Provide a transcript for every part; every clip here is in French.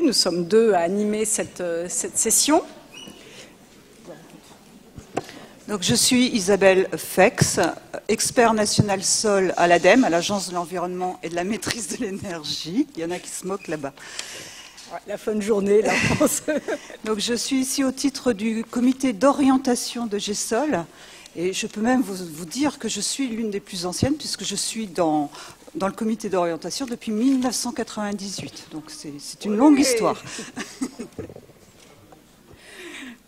Nous sommes deux à animer cette session. Donc, je suis Isabelle Fex, expert national sol à l'ADEME, à l'Agence de l'environnement et de la maîtrise de l'énergie. Il y en a qui se moquent là-bas. Ouais, la fin de journée, là, je pense. Donc, je suis ici au titre du comité d'orientation de GESOL. Et je peux même vous dire que je suis l'une des plus anciennes, puisque je suis dans le comité d'orientation depuis 1998. Donc, c'est une longue histoire.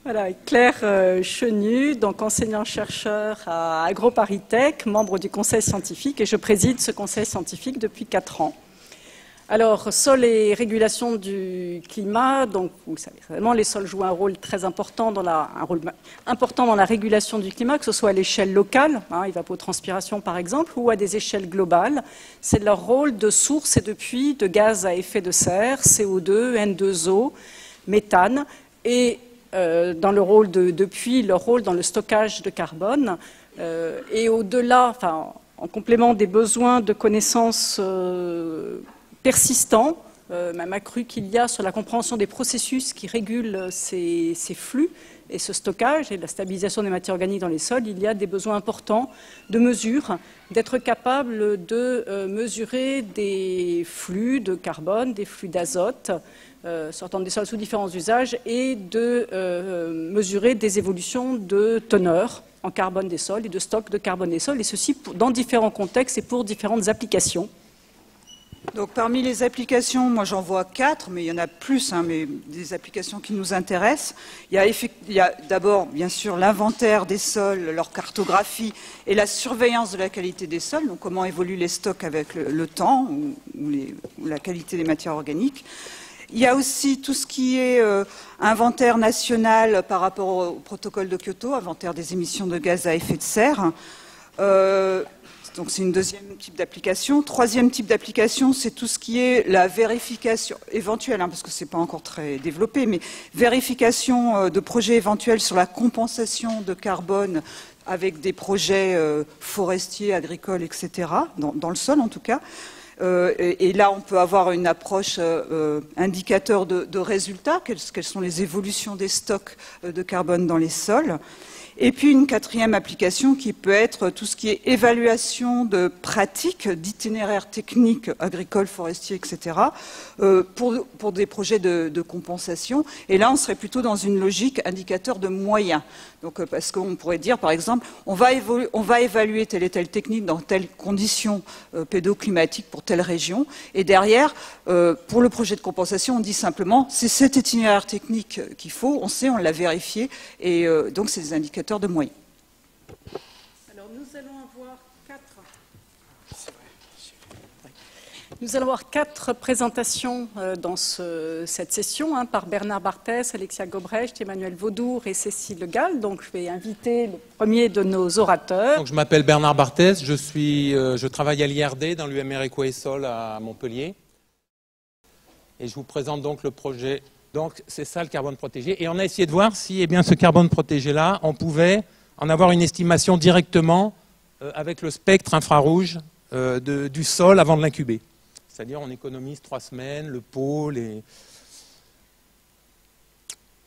Voilà, Claire Chenu, donc enseignant-chercheur à AgroParisTech, membre du conseil scientifique, et je préside ce conseil scientifique depuis 4 ans. Alors, sol et régulation du climat, donc vous savez vraiment, les sols jouent un rôle très important dans la régulation du climat, que ce soit à l'échelle locale, évapotranspiration par exemple, ou à des échelles globales. C'est leur rôle de source et de puits de gaz à effet de serre, CO2, N2O, méthane, et dans le rôle de puits, leur rôle dans le stockage de carbone. Et au-delà, en complément des besoins de connaissances persistants, même accrus qu'il y a sur la compréhension des processus qui régulent ces flux et ce stockage et la stabilisation des matières organiques dans les sols, il y a des besoins importants de mesure, d'être capable de mesurer des flux de carbone, des flux d'azote, sortant des sols sous différents usages, et de mesurer des évolutions de teneur en carbone des sols et de stock de carbone des sols, et ceci dans différents contextes et pour différentes applications. Donc, parmi les applications, moi j'en vois 4, mais il y en a plus, mais des applications qui nous intéressent. Il y a d'abord, bien sûr, l'inventaire des sols, leur cartographie et la surveillance de la qualité des sols, donc comment évoluent les stocks avec le temps ou la qualité des matières organiques. Il y a aussi tout ce qui est inventaire national par rapport au protocole de Kyoto, inventaire des émissions de gaz à effet de serre. Donc c'est une deuxième type d'application. Troisième type d'application, c'est tout ce qui est la vérification éventuelle, parce que ce n'est pas encore très développé, mais vérification de projets éventuels sur la compensation de carbone avec des projets forestiers, agricoles, etc., dans le sol en tout cas. Et là, on peut avoir une approche indicateur de résultats, quelles sont les évolutions des stocks de carbone dans les sols. Et puis une quatrième application qui peut être tout ce qui est évaluation de pratiques, d'itinéraires techniques agricoles, forestiers, etc., pour des projets de compensation. Et là, on serait plutôt dans une logique indicateur de moyens. Donc, parce qu'on pourrait dire, par exemple, on va évaluer telle et telle technique dans telles conditions pédoclimatiques pour telle région. Et derrière, pour le projet de compensation, on dit simplement, c'est cet itinéraire technique qu'il faut, on sait, on l'a vérifié, et donc c'est des indicateurs de moyens. Alors, nous allons avoir 4 présentations dans cette session par Bernard Barthès, Alexia Gobrecht, Emmanuel Vaudour et Cécile Le Gall. Donc, je vais inviter le premier de nos orateurs. Donc, je m'appelle Bernard Barthès, je travaille à l'IRD dans l'UMR Eco et Sol à Montpellier. Et je vous présente donc le projet. Donc, c'est ça le carbone protégé. Et on a essayé de voir si ce carbone protégé-là, on pouvait en avoir une estimation directement avec le spectre infrarouge du sol avant de l'incuber. C'est-à-dire, on économise 3 semaines, le pot,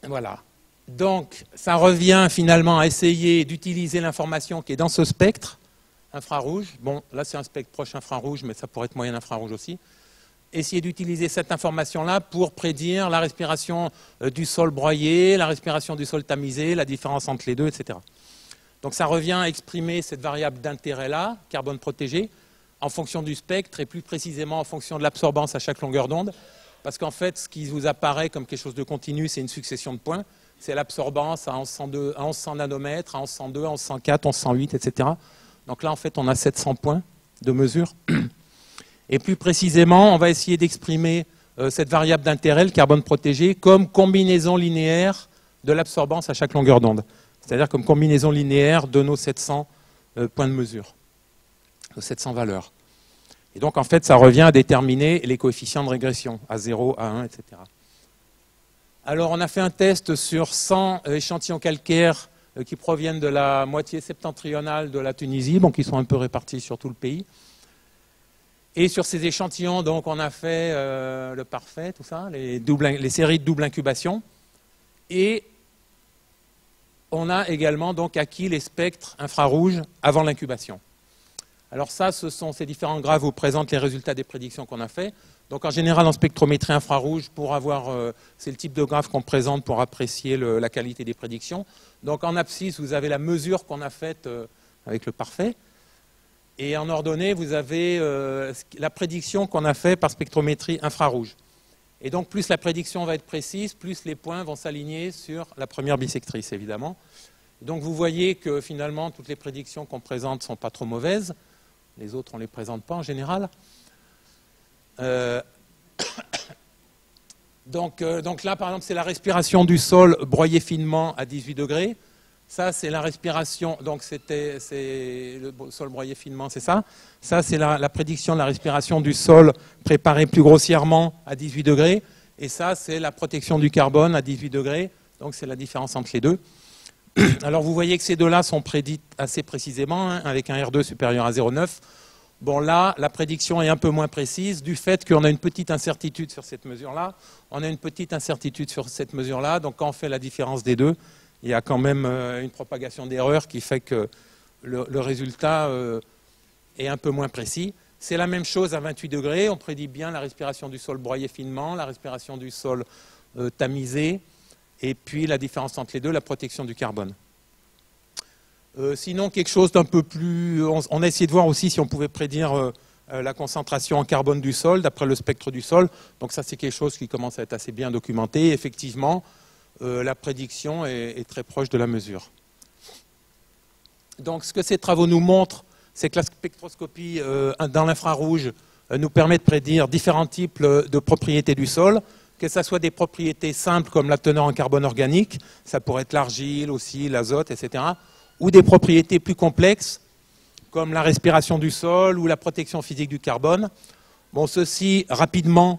Voilà. Donc, ça revient finalement à essayer d'utiliser l'information qui est dans ce spectre infrarouge. Bon, là, c'est un spectre proche infrarouge, mais ça pourrait être moyen infrarouge aussi. Essayer d'utiliser cette information-là pour prédire la respiration du sol broyé, la respiration du sol tamisé, la différence entre les deux, etc. Donc ça revient à exprimer cette variable d'intérêt-là, carbone protégé, en fonction du spectre et plus précisément en fonction de l'absorbance à chaque longueur d'onde. Parce qu'en fait, ce qui vous apparaît comme quelque chose de continu, c'est une succession de points. C'est l'absorbance à 1100 nanomètres, à 1102, à 1104, 1108, etc. Donc là, en fait, on a 700 points de mesure. Et plus précisément, on va essayer d'exprimer cette variable d'intérêt, le carbone protégé, comme combinaison linéaire de l'absorbance à chaque longueur d'onde. C'est-à-dire comme combinaison linéaire de nos 700 points de mesure, nos 700 valeurs. Et donc, en fait, ça revient à déterminer les coefficients de régression, à 0, à 1, etc. Alors, on a fait un test sur 100 échantillons calcaires qui proviennent de la moitié septentrionale de la Tunisie, donc ils sont un peu répartis sur tout le pays. Et sur ces échantillons, donc, on a fait le parfait, tout ça, les séries de double incubation. Et on a également donc acquis les spectres infrarouges avant l'incubation. Alors ça, ces différents graphes vous présentent les résultats des prédictions qu'on a fait. Donc en général, en spectrométrie infrarouge, c'est le type de graphe qu'on présente pour apprécier la qualité des prédictions. Donc en abscisse, vous avez la mesure qu'on a faite avec le parfait. Et en ordonnée, vous avez la prédiction qu'on a faite par spectrométrie infrarouge. Et donc plus la prédiction va être précise, plus les points vont s'aligner sur la première bisectrice, évidemment. Donc vous voyez que finalement, toutes les prédictions qu'on présente ne sont pas trop mauvaises. Les autres, on ne les présente pas en général. Donc là, par exemple, c'est la respiration du sol broyé finement à 18 degrés. Ça, c'est la respiration, donc c'est le sol broyé finement, c'est ça. Ça, c'est la prédiction de la respiration du sol préparé plus grossièrement à 18 degrés. Et ça, c'est la protection du carbone à 18 degrés. Donc, c'est la différence entre les deux. Alors, vous voyez que ces deux-là sont prédites assez précisément, hein, avec un R2 supérieur à 0,9. Bon, là, la prédiction est un peu moins précise du fait qu'on a une petite incertitude sur cette mesure-là. On a une petite incertitude sur cette mesure-là. Donc, quand on fait la différence des deux, il y a quand même une propagation d'erreur qui fait que le résultat est un peu moins précis. C'est la même chose à 28 degrés. On prédit bien la respiration du sol broyé finement, la respiration du sol tamisé, et puis la différence entre les deux, la protection du carbone. Sinon, quelque chose d'un peu plus... On a essayé de voir aussi si on pouvait prédire la concentration en carbone du sol, d'après le spectre du sol. Donc ça, c'est quelque chose qui commence à être assez bien documenté. Effectivement, la prédiction est très proche de la mesure. Donc ce que ces travaux nous montrent, c'est que la spectroscopie dans l'infrarouge nous permet de prédire différents types de propriétés du sol, que ce soit des propriétés simples comme la teneur en carbone organique, ça pourrait être l'argile aussi, l'azote, etc., ou des propriétés plus complexes comme la respiration du sol ou la protection physique du carbone. Bon, ceci rapidement,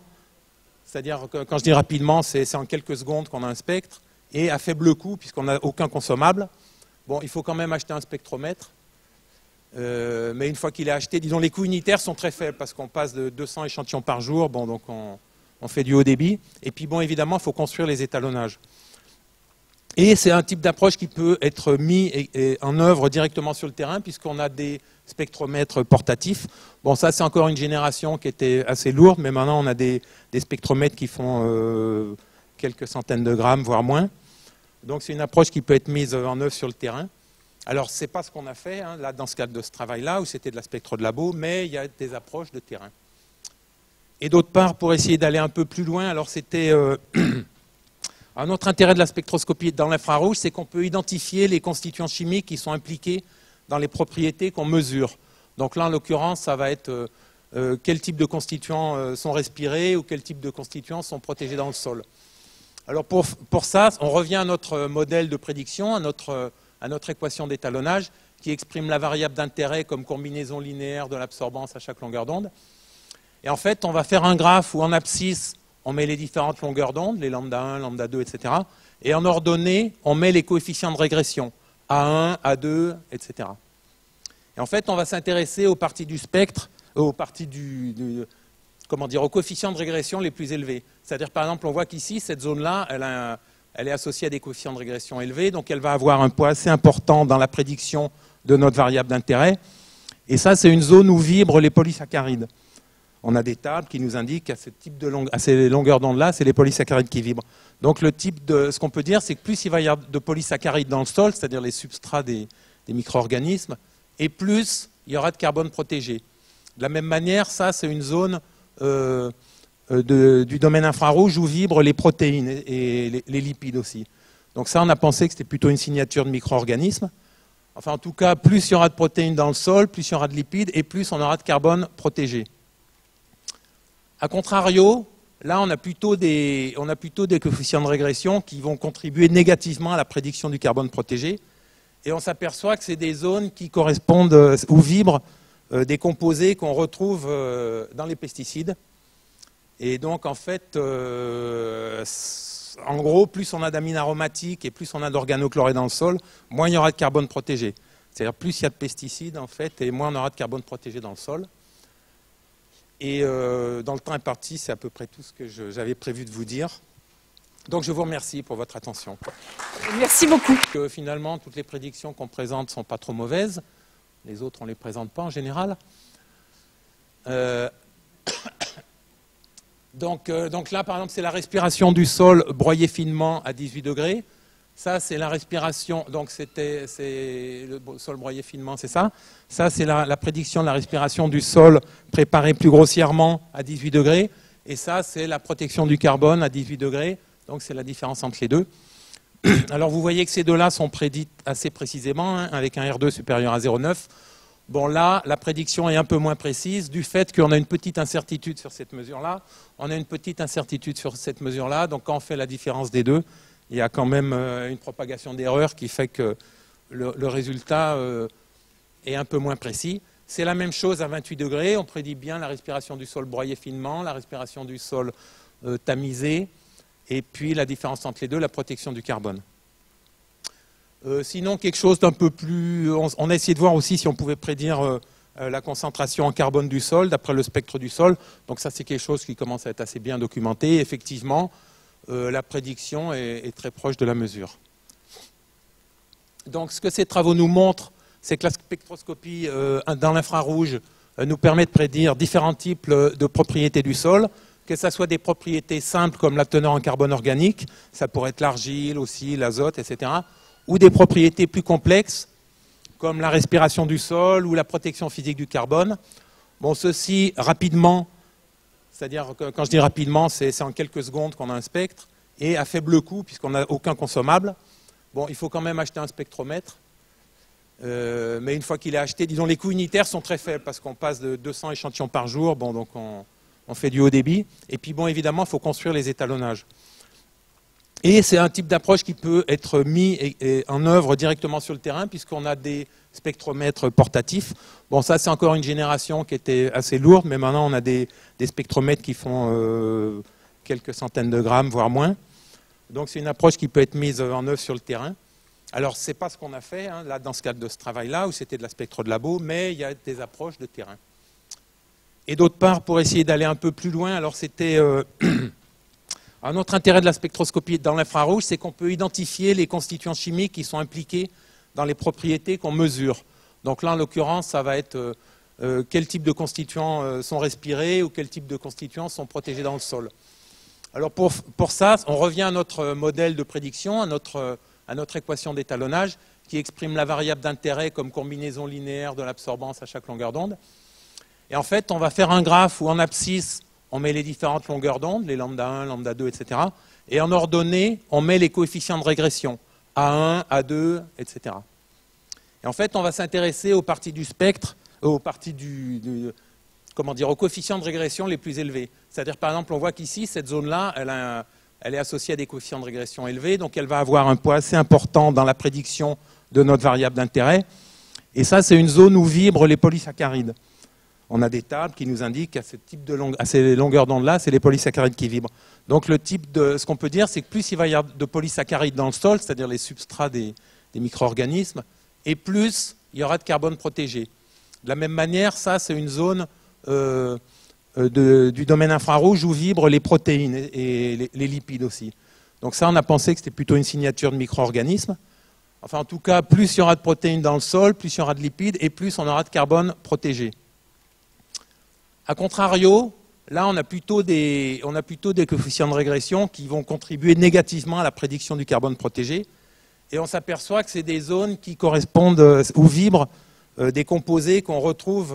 c'est-à-dire que quand je dis rapidement, c'est en quelques secondes qu'on a un spectre, et à faible coût, puisqu'on n'a aucun consommable. Bon, il faut quand même acheter un spectromètre, mais une fois qu'il est acheté, disons, les coûts unitaires sont très faibles, parce qu'on passe de 200 échantillons par jour, bon, donc on fait du haut débit, et puis bon, évidemment, il faut construire les étalonnages. Et c'est un type d'approche qui peut être mis en œuvre directement sur le terrain, puisqu'on a des spectromètres portatifs. Bon, ça, c'est encore une génération qui était assez lourde, mais maintenant, on a des spectromètres qui font quelques centaines de grammes, voire moins. Donc, c'est une approche qui peut être mise en œuvre sur le terrain. Alors, ce n'est pas ce qu'on a fait, hein, là, dans ce cadre de ce travail-là, où c'était de la spectro de labo, mais il y a des approches de terrain. Et d'autre part, pour essayer d'aller un peu plus loin, alors c'était... Un autre intérêt de la spectroscopie dans l'infrarouge, c'est qu'on peut identifier les constituants chimiques qui sont impliqués dans les propriétés qu'on mesure. Donc là, en l'occurrence, ça va être quel type de constituants sont respirés ou quel type de constituants sont protégés dans le sol. Alors pour ça, on revient à notre modèle de prédiction, à notre équation d'étalonnage, qui exprime la variable d'intérêt comme combinaison linéaire de l'absorbance à chaque longueur d'onde. Et en fait, on va faire un graphe où en abscisse, on met les différentes longueurs d'onde, les lambda 1, lambda 2, etc. Et en ordonnée, on met les coefficients de régression, A1, A2, etc. Et en fait, on va s'intéresser aux parties du spectre, aux parties aux coefficients de régression les plus élevés. C'est-à-dire, par exemple, on voit qu'ici, cette zone-là, elle est associée à des coefficients de régression élevés, donc elle va avoir un poids assez important dans la prédiction de notre variable d'intérêt. Et ça, c'est une zone où vibrent les polysaccharides. On a des tables qui nous indiquent qu'à ces longueurs d'onde-là, c'est les polysaccharides qui vibrent. Donc ce qu'on peut dire, c'est que plus il va y avoir de polysaccharides dans le sol, c'est-à-dire les substrats des micro-organismes, et plus il y aura de carbone protégé. De la même manière, ça, c'est une zone du domaine infrarouge où vibrent les protéines et les lipides aussi. Donc ça, on a pensé que c'était plutôt une signature de micro-organismes. Enfin, en tout cas, plus il y aura de protéines dans le sol, plus il y aura de lipides, et plus on aura de carbone protégé. A contrario, là, on a plutôt des coefficients de régression qui vont contribuer négativement à la prédiction du carbone protégé. Et on s'aperçoit que c'est des zones qui correspondent où vibrent des composés qu'on retrouve dans les pesticides. Et donc, en fait, en gros, plus on a d'amines aromatiques et plus on a d'organochlorés dans le sol, moins il y aura de carbone protégé. C'est-à-dire plus il y a de pesticides, en fait, et moins on aura de carbone protégé dans le sol. Et dans le temps imparti, c'est à peu près tout ce que j'avais prévu de vous dire. Donc je vous remercie pour votre attention. Merci beaucoup. Finalement, toutes les prédictions qu'on présente ne sont pas trop mauvaises. Les autres, on ne les présente pas en général. Donc là, par exemple, c'est la respiration du sol broyé finement à 18 degrés. Ça, c'est la respiration, donc c'est le sol broyé finement, c'est ça. Ça, c'est la prédiction de la respiration du sol préparé plus grossièrement à 18 degrés. Et ça, c'est la protection du carbone à 18 degrés. Donc, c'est la différence entre les deux. Alors, vous voyez que ces deux-là sont prédites assez précisément, hein, avec un R2 supérieur à 0,9. Bon, là, la prédiction est un peu moins précise du fait qu'on a une petite incertitude sur cette mesure-là. On a une petite incertitude sur cette mesure-là. Donc, quand on fait la différence des deux, il y a quand même une propagation d'erreur qui fait que le résultat est un peu moins précis. C'est la même chose à 28 degrés. On prédit bien la respiration du sol broyé finement, la respiration du sol tamisé, et puis la différence entre les deux, la protection du carbone. Sinon, quelque chose d'un peu plus... On a essayé de voir aussi si on pouvait prédire la concentration en carbone du sol, d'après le spectre du sol. Donc ça, c'est quelque chose qui commence à être assez bien documenté. Effectivement, la prédiction est très proche de la mesure. Donc ce que ces travaux nous montrent, c'est que la spectroscopie dans l'infrarouge nous permet de prédire différents types de propriétés du sol, que ce soit des propriétés simples comme la teneur en carbone organique, ça pourrait être l'argile aussi, l'azote, etc., ou des propriétés plus complexes comme la respiration du sol ou la protection physique du carbone. Bon, ceci rapidement, c'est-à-dire que quand je dis rapidement, c'est en quelques secondes qu'on a un spectre, et à faible coût, puisqu'on n'a aucun consommable. Bon, il faut quand même acheter un spectromètre, mais une fois qu'il est acheté, disons, les coûts unitaires sont très faibles, parce qu'on passe de 200 échantillons par jour, bon, donc on fait du haut débit, et puis bon, évidemment, il faut construire les étalonnages. Et c'est un type d'approche qui peut être mis en œuvre directement sur le terrain, puisqu'on a des spectromètres portatifs. Bon, ça, c'est encore une génération qui était assez lourde, mais maintenant, on a des spectromètres qui font quelques centaines de grammes, voire moins. Donc, c'est une approche qui peut être mise en œuvre sur le terrain. Alors, ce n'est pas ce qu'on a fait, hein, là, dans ce cadre de ce travail-là, où c'était de la spectro de labo, mais il y a des approches de terrain. Et d'autre part, pour essayer d'aller un peu plus loin, alors c'était... Un autre intérêt de la spectroscopie dans l'infrarouge, c'est qu'on peut identifier les constituants chimiques qui sont impliqués dans les propriétés qu'on mesure. Donc là, en l'occurrence, ça va être quel type de constituants sont respirés ou quel type de constituants sont protégés dans le sol. Alors pour ça, on revient à notre modèle de prédiction, à notre équation d'étalonnage, qui exprime la variable d'intérêt comme combinaison linéaire de l'absorbance à chaque longueur d'onde. Et en fait, on va faire un graphe où en abscisse, on met les différentes longueurs d'onde, les lambda 1, lambda 2, etc. Et en ordonnée, on met les coefficients de régression, A1, A2, etc. Et en fait, on va s'intéresser aux parties du spectre, aux parties aux coefficients de régression les plus élevés. C'est-à-dire, par exemple, on voit qu'ici, cette zone-là, elle est associée à des coefficients de régression élevés, donc elle va avoir un poids assez important dans la prédiction de notre variable d'intérêt. Et ça, c'est une zone où vibrent les polysaccharides. On a des tables qui nous indiquent qu'à ces longueurs d'onde-là, c'est les polysaccharides qui vibrent. Donc ce qu'on peut dire, c'est que plus il va y avoir de polysaccharides dans le sol, c'est-à-dire les substrats des micro-organismes, et plus il y aura de carbone protégé. De la même manière, ça, c'est une zone du domaine infrarouge où vibrent les protéines et les lipides aussi. Donc ça, on a pensé que c'était plutôt une signature de micro-organismes. Enfin, en tout cas, plus il y aura de protéines dans le sol, plus il y aura de lipides, et plus on aura de carbone protégé. A contrario, là, on a plutôt des coefficients de régression qui vont contribuer négativement à la prédiction du carbone protégé. Et on s'aperçoit que c'est des zones qui correspondent, où vibrent des composés qu'on retrouve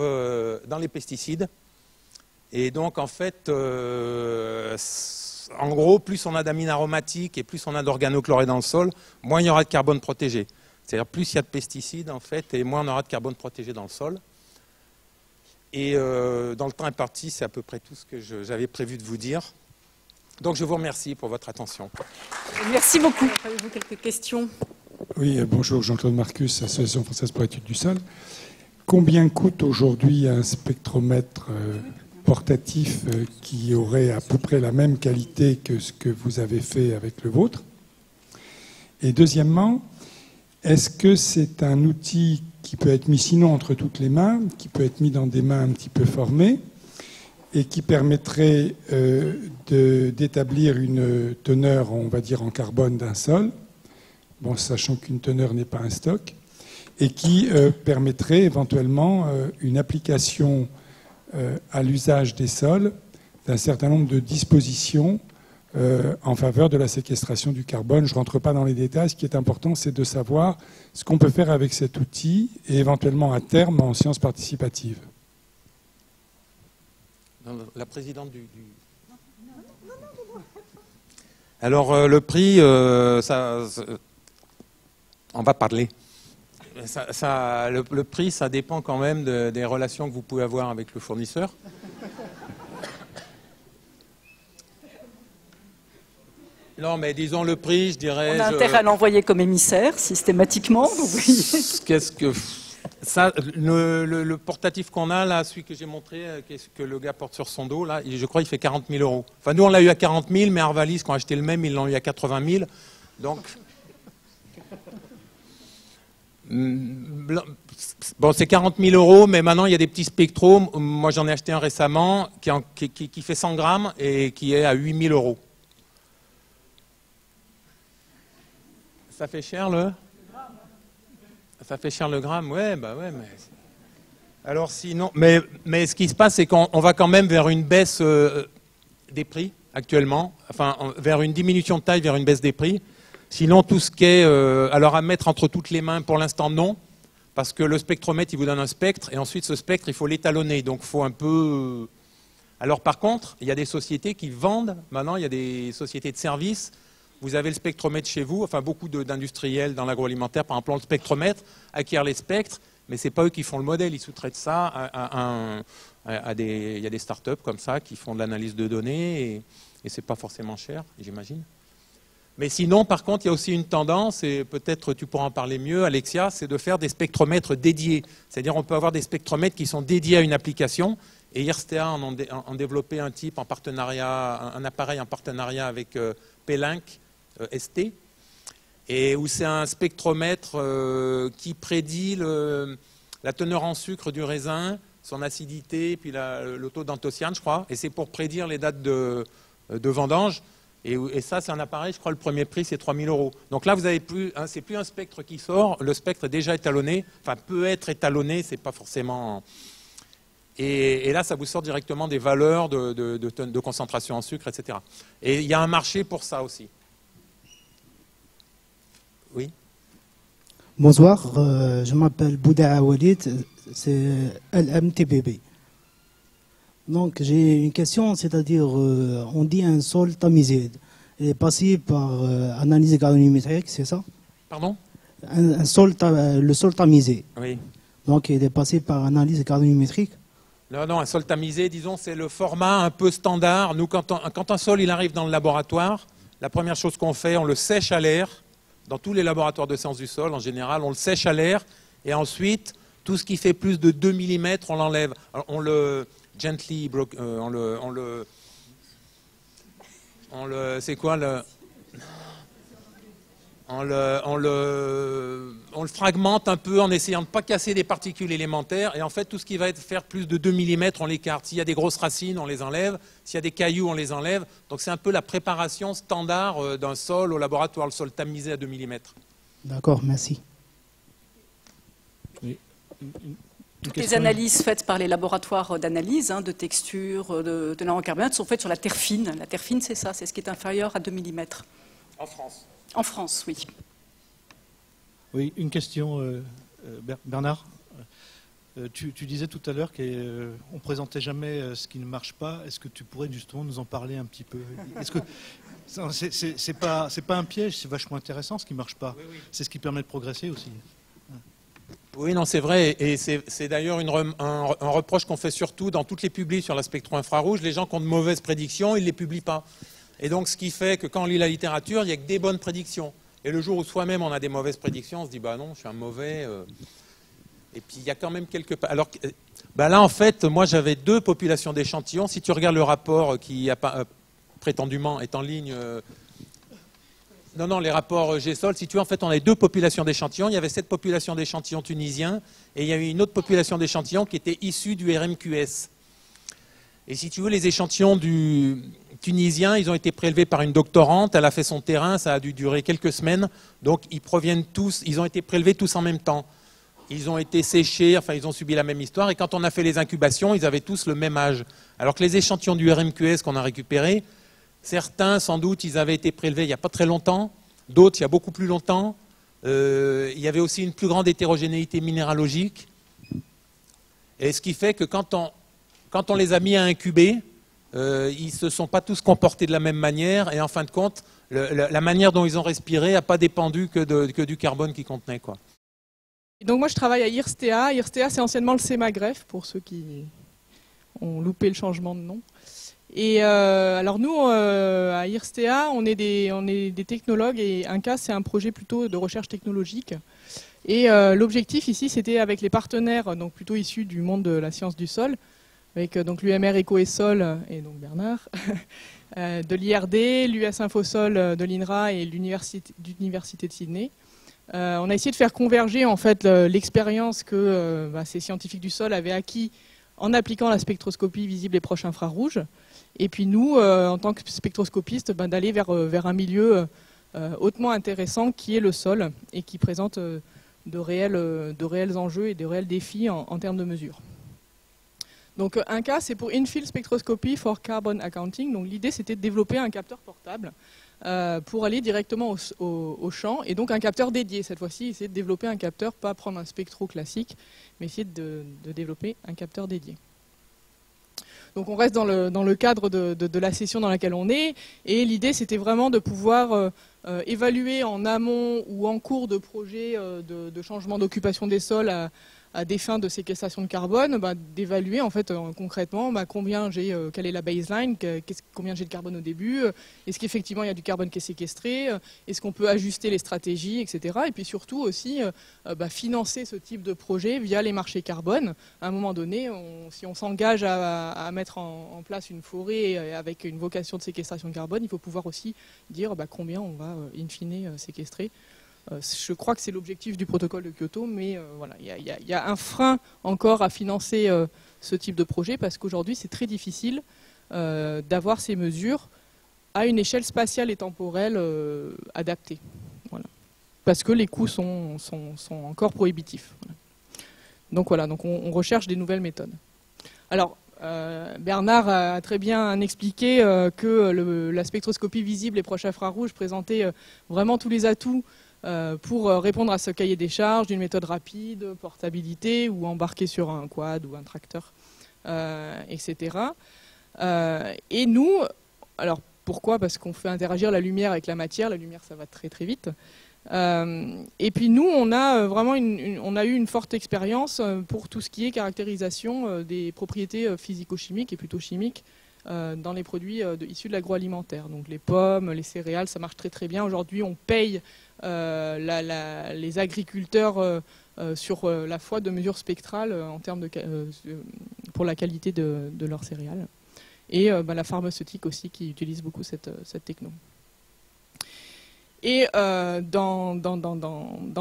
dans les pesticides. Et donc, en fait, en gros, plus on a d'amines aromatiques et plus on a d'organochlorés dans le sol, moins il y aura de carbone protégé. C'est-à-dire plus il y a de pesticides, en fait, et moins on aura de carbone protégé dans le sol. Et dans le temps imparti, c'est à peu près tout ce que j'avais prévu de vous dire. Donc je vous remercie pour votre attention. Merci beaucoup. Avez-vous quelques questions? Oui, bonjour, Jean-Claude Marcus, Association française pour l'étude du sol. Combien coûte aujourd'hui un spectromètre portatif qui aurait à peu près la même qualité que ce que vous avez fait avec le vôtre? Et deuxièmement, est-ce que c'est un outil qui peut être mis sinon entre toutes les mains, qui peut être mis dans des mains un petit peu formées, et qui permettrait d'établir une teneur, on va dire, en carbone d'un sol, bon, sachant qu'une teneur n'est pas un stock, et qui permettrait éventuellement une application à l'usage des sols d'un certain nombre de dispositions en faveur de la séquestration du carbone. Je ne rentre pas dans les détails. Ce qui est important, c'est de savoir ce qu'on peut faire avec cet outil et éventuellement à terme en sciences participatives. La présidente du... Alors, le prix, on va parler. Le prix, ça dépend quand même des relations que vous pouvez avoir avec le fournisseur. Non, mais disons le prix, je dirais... On a intérêt à l'envoyer comme émissaire, systématiquement. Donc oui. Qu'est-ce que... Ça, le portatif qu'on a, là, celui que j'ai montré, que le gars porte sur son dos, là, je crois qu'il fait 40 000 €. Enfin, nous, on l'a eu à 40 000, mais Arvalis, qui ont acheté le même, ils l'ont eu à 80 000. Donc... Bon, c'est 40 000 €, mais maintenant, il y a des petits spectros. Moi, j'en ai acheté un récemment qui fait 100 grammes et qui est à 8 000 €. Ça fait cher, Ça fait cher le gramme, ouais, bah ouais, mais... Alors sinon... Mais ce qui se passe, c'est qu'on va quand même vers une baisse des prix, actuellement. Enfin, vers une diminution de taille, vers une baisse des prix. Sinon, tout ce qui est... alors, à mettre entre toutes les mains, pour l'instant, non. Parce que le spectromètre, il vous donne un spectre, et ensuite, ce spectre, il faut l'étalonner. Donc, il faut un peu... Alors, par contre, il y a des sociétés qui vendent. Maintenant, il y a des sociétés de services. Vous avez le spectromètre chez vous, enfin beaucoup d'industriels dans l'agroalimentaire, par exemple, le spectromètre, acquièrent les spectres, mais ce n'est pas eux qui font le modèle, ils sous-traitent ça il y a des startups comme ça qui font de l'analyse de données, et ce n'est pas forcément cher, j'imagine. Mais sinon, par contre, il y a aussi une tendance, et peut-être tu pourras en parler mieux, Alexia, c'est de faire des spectromètres dédiés. C'est-à-dire on peut avoir des spectromètres qui sont dédiés à une application, et IRSTEA en développé un type en partenariat, un appareil en partenariat avec Pelink, ST, et où c'est un spectromètre qui prédit la teneur en sucre du raisin, son acidité, puis le taux d'anthocyane, je crois, et c'est pour prédire les dates de vendange. Et ça, c'est un appareil, je crois, le premier prix, c'est 3 000 €. Donc là, vous avez plus, hein, c'est plus un spectre qui sort, le spectre est déjà étalonné, enfin peut être étalonné, c'est pas forcément... Et là, ça vous sort directement des valeurs de concentration en sucre, etc. Et il y a un marché pour ça aussi. Oui. Bonsoir, je m'appelle Bouda Walid, c'est LMTBB. Donc j'ai une question, c'est-à-dire on dit un sol tamisé, il est passé par analyse granulométrique, c'est ça? Pardon? Le sol tamisé. Oui. Donc il est passé par analyse granulométrique? Non, un sol tamisé, disons, c'est le format un peu standard. Nous, quand un sol il arrive dans le laboratoire, la première chose qu'on fait, on le sèche à l'air. Dans tous les laboratoires de sciences du sol, en général, on le sèche à l'air. Et ensuite, tout ce qui fait plus de 2 mm, on l'enlève. On le gently, c'est quoi le... On le fragmente un peu en essayant de ne pas casser des particules élémentaires. Et en fait, tout ce qui va faire plus de 2 mm, on l'écarte. S'il y a des grosses racines, on les enlève. S'il y a des cailloux, on les enlève. Donc c'est un peu la préparation standard d'un sol au laboratoire, le sol tamisé à 2 mm. D'accord, merci. Oui. Toutes les analyses faites par les laboratoires d'analyse, de texture, de nanocarbonate, sont faites sur la terre fine. La terre fine, c'est ça, c'est ce qui est inférieur à 2 mm. En France. En France, oui. Oui, une question, Bernard. Tu disais tout à l'heure qu'on ne présentait jamais ce qui ne marche pas. Est-ce que tu pourrais justement nous en parler un petit peu? Est-ce que c'est pas un piège, c'est vachement intéressant ce qui ne marche pas. Oui, oui. C'est ce qui permet de progresser aussi. Oui, non, c'est vrai. Et c'est d'ailleurs un reproche qu'on fait surtout dans toutes les publis sur la spectro-infrarouge. Les gens qui ont de mauvaises prédictions, ils ne les publient pas. Et donc, ce qui fait que quand on lit la littérature, il n'y a que des bonnes prédictions. Et le jour où soi-même on a des mauvaises prédictions, on se dit, bah non, je suis un mauvais. Et puis, il y a quand même quelques... Alors, là, en fait, moi, j'avais 2 populations d'échantillons. Si tu regardes le rapport qui, prétendument, est en ligne... Non, les rapports GSOL, si tu veux, en fait, on avait 2 populations d'échantillons. Il y avait cette population d'échantillons tunisiens et il y avait une autre population d'échantillons qui était issue du RMQS. Et si tu veux, les échantillons du tunisien, ils ont été prélevés par une doctorante, elle a fait son terrain, ça a dû durer quelques semaines, donc ils ont été prélevés tous en même temps. Ils ont été séchés, enfin ils ont subi la même histoire, et quand on a fait les incubations, ils avaient tous le même âge. Alors que les échantillons du RMQS qu'on a récupérés, certains, sans doute, ils avaient été prélevés il n'y a pas très longtemps, d'autres il y a beaucoup plus longtemps. Il y avait aussi une plus grande hétérogénéité minéralogique. Et ce qui fait que quand on les a mis à incuber, ils ne se sont pas tous comportés de la même manière. Et en fin de compte, la manière dont ils ont respiré n'a pas dépendu que du carbone qu'ils contenaient, quoi. Donc moi, je travaille à IRSTEA. IRSTEA, c'est anciennement le CEMAGREF, pour ceux qui ont loupé le changement de nom. Et alors nous, à IRSTEA, on est des technologues, et INCA, c'est un projet plutôt de recherche technologique. Et l'objectif ici, c'était avec les partenaires, donc plutôt issus du monde de la science du sol, avec donc l'UMR Eco et Sol, et donc Bernard, de l'IRD, l'US Infosol de l'INRA et l'Université de Sydney. On a essayé de faire converger en fait l'expérience que ces scientifiques du sol avaient acquis en appliquant la spectroscopie visible et proche infrarouge. Et puis nous, en tant que spectroscopistes, d'aller vers un milieu hautement intéressant qui est le sol et qui présente de réels enjeux et de réels défis en termes de mesure. Donc un cas, c'est pour Infield Spectroscopy for Carbon Accounting. Donc l'idée, c'était de développer un capteur portable pour aller directement au champ, et donc un capteur dédié. Cette fois-ci, essayer de développer un capteur, pas prendre un spectro classique, mais essayer de développer un capteur dédié. Donc on reste dans le cadre de la session dans laquelle on est, et l'idée c'était vraiment de pouvoir évaluer en amont ou en cours de projet de changement d'occupation des sols à des fins de séquestration de carbone, d'évaluer en fait concrètement combien quelle est la baseline, combien j'ai de carbone au début, est-ce qu'effectivement il y a du carbone qui est séquestré, est-ce qu'on peut ajuster les stratégies, etc. Et puis surtout aussi financer ce type de projet via les marchés carbone. À un moment donné, si on s'engage à mettre en place une forêt avec une vocation de séquestration de carbone, il faut pouvoir aussi dire combien on va in fine séquestrer. Je crois que c'est l'objectif du protocole de Kyoto, mais voilà, il y a un frein encore à financer ce type de projet, parce qu'aujourd'hui c'est très difficile d'avoir ces mesures à une échelle spatiale et temporelle adaptée. Voilà. Parce que les coûts sont encore prohibitifs. Voilà. Donc voilà, on recherche des nouvelles méthodes. Alors, Bernard a très bien expliqué que la spectroscopie visible et proche infrarouge présentait vraiment tous les atouts pour répondre à ce cahier des charges d'une méthode rapide, portabilité, ou embarquer sur un quad ou un tracteur, etc. Et nous, alors pourquoi? Parce qu'on fait interagir la lumière avec la matière ça va très très vite. Et puis nous, on a vraiment on a eu une forte expérience pour tout ce qui est caractérisation des propriétés physico-chimiques et plutôt chimiques dans les produits issus de l'agroalimentaire. Donc les pommes, les céréales, ça marche très très bien. Aujourd'hui, on paye les agriculteurs sur la foi de mesures spectrales en termes pour la qualité de leurs céréales. Et la pharmaceutique aussi, qui utilise beaucoup cette techno. Et dans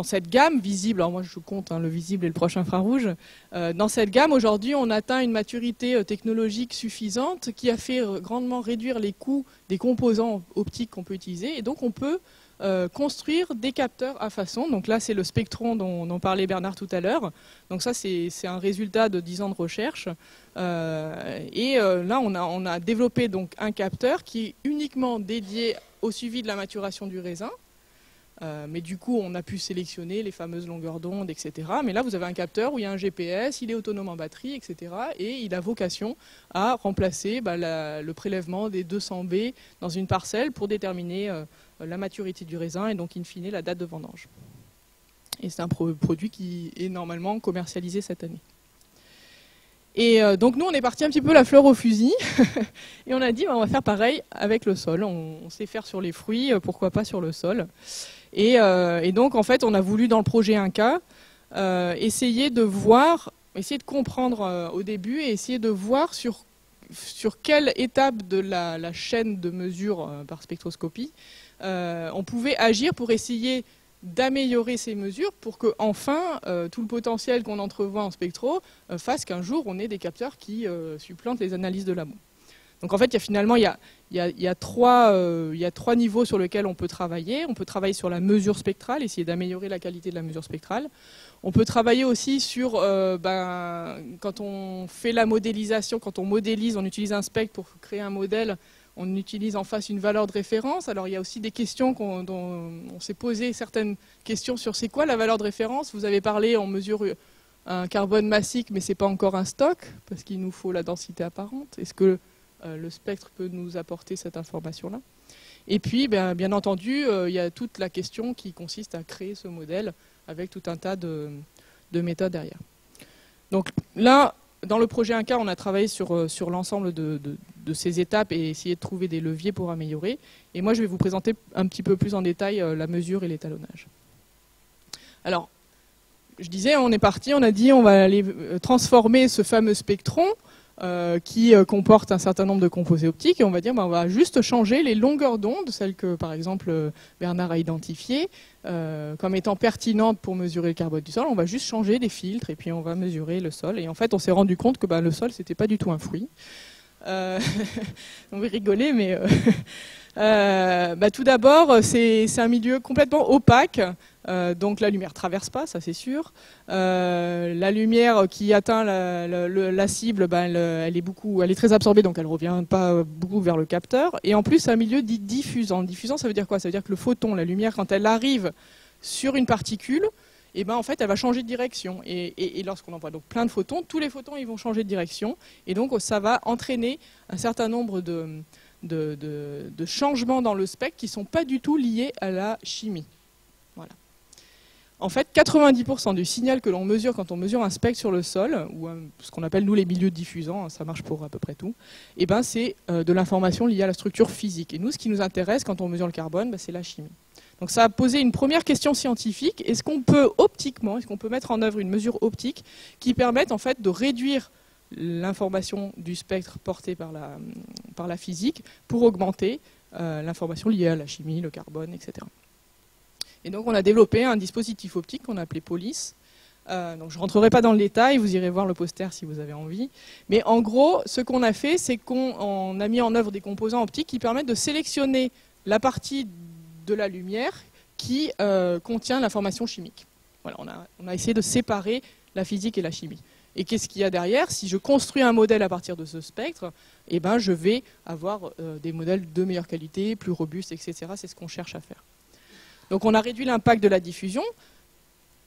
cette gamme visible, alors moi je compte le visible et le proche infrarouge, dans cette gamme aujourd'hui on atteint une maturité technologique suffisante qui a fait grandement réduire les coûts des composants optiques qu'on peut utiliser, et donc on peut construire des capteurs à façon. Donc là c'est le Spectron dont parlait Bernard tout à l'heure. Donc ça c'est un résultat de 10 ans de recherche, et là on a développé donc un capteur qui est uniquement dédié au suivi de la maturation du raisin, mais du coup on a pu sélectionner les fameuses longueurs d'onde, etc. Mais là vous avez un capteur où il y a un GPS, il est autonome en batterie, etc. Et il a vocation à remplacer le prélèvement des 200 B dans une parcelle pour déterminer la maturité du raisin et donc in fine la date de vendange. Et c'est un produit qui est normalement commercialisé cette année. Et donc nous on est parti un petit peu la fleur au fusil et on a dit on va faire pareil avec le sol, on sait faire sur les fruits, pourquoi pas sur le sol. Et donc en fait on a voulu dans le projet INCA essayer de comprendre au début et essayer de voir sur quelle étape de la chaîne de mesure par spectroscopie on pouvait agir pour essayer d'améliorer ces mesures pour que enfin tout le potentiel qu'on entrevoit en spectro fasse qu'un jour on ait des capteurs qui supplantent les analyses de labo. Donc en fait, il y a trois niveaux sur lesquels on peut travailler. On peut travailler sur la mesure spectrale, essayer d'améliorer la qualité de la mesure spectrale. On peut travailler aussi sur, quand on fait la modélisation, quand on modélise, on utilise un spectre pour créer un modèle, on utilise en face une valeur de référence. Alors il y a aussi des questions dont on s'est posé certaines questions sur c'est quoi la valeur de référence. Vous avez parlé, on mesure un carbone massique, mais ce n'est pas encore un stock, parce qu'il nous faut la densité apparente. Est-ce que le spectre peut nous apporter cette information-là? Et puis, bien entendu, il y a toute la question qui consiste à créer ce modèle avec tout un tas de méthodes derrière. Donc là, dans le projet 1K, on a travaillé sur l'ensemble de ces étapes et essayé de trouver des leviers pour améliorer. Et moi, je vais vous présenter un petit peu plus en détail la mesure et l'étalonnage. Alors, je disais, on est parti, on a dit on va aller transformer ce fameux spectron qui comporte un certain nombre de composés optiques, et on va dire on va juste changer les longueurs d'onde, celles que par exemple Bernard a identifiées comme étant pertinentes pour mesurer le carbone du sol. On va juste changer des filtres et puis on va mesurer le sol. Et en fait, on s'est rendu compte que le sol, c'était pas du tout un fruit. On va rigoler, mais tout d'abord, c'est un milieu complètement opaque. Donc la lumière ne traverse pas, ça c'est sûr. La lumière qui atteint la cible, elle est très absorbée, donc elle ne revient pas beaucoup vers le capteur. Et en plus, c'est un milieu dit diffusant. Diffusant, ça veut dire quoi? Ça veut dire que le photon, la lumière, quand elle arrive sur une particule, en fait, elle va changer de direction. Et lorsqu'on envoie donc plein de photons, tous les photons ils vont changer de direction. Et donc, ça va entraîner un certain nombre de changements dans le spectre qui ne sont pas du tout liés à la chimie. Voilà. En fait, 90% du signal que l'on mesure quand on mesure un spectre sur le sol, ou ce qu'on appelle nous les milieux diffusants, ça marche pour à peu près tout, c'est de l'information liée à la structure physique. Et nous, ce qui nous intéresse quand on mesure le carbone, c'est la chimie. Donc ça a posé une première question scientifique. Est-ce qu'on peut mettre en œuvre une mesure optique qui permette en fait de réduire l'information du spectre portée par la physique pour augmenter l'information liée à la chimie, le carbone, etc. Et donc on a développé un dispositif optique qu'on a appelé POLIS. Donc je ne rentrerai pas dans le détail, vous irez voir le poster si vous avez envie. Mais en gros, ce qu'on a fait, c'est qu'on a mis en œuvre des composants optiques qui permettent de sélectionner la partie de la lumière qui contient l'information chimique. Voilà, on a essayé de séparer la physique et la chimie. Et qu'est-ce qu'il y a derrière? Si je construis un modèle à partir de ce spectre, je vais avoir des modèles de meilleure qualité, plus robustes, etc. C'est ce qu'on cherche à faire. Donc on a réduit l'impact de la diffusion.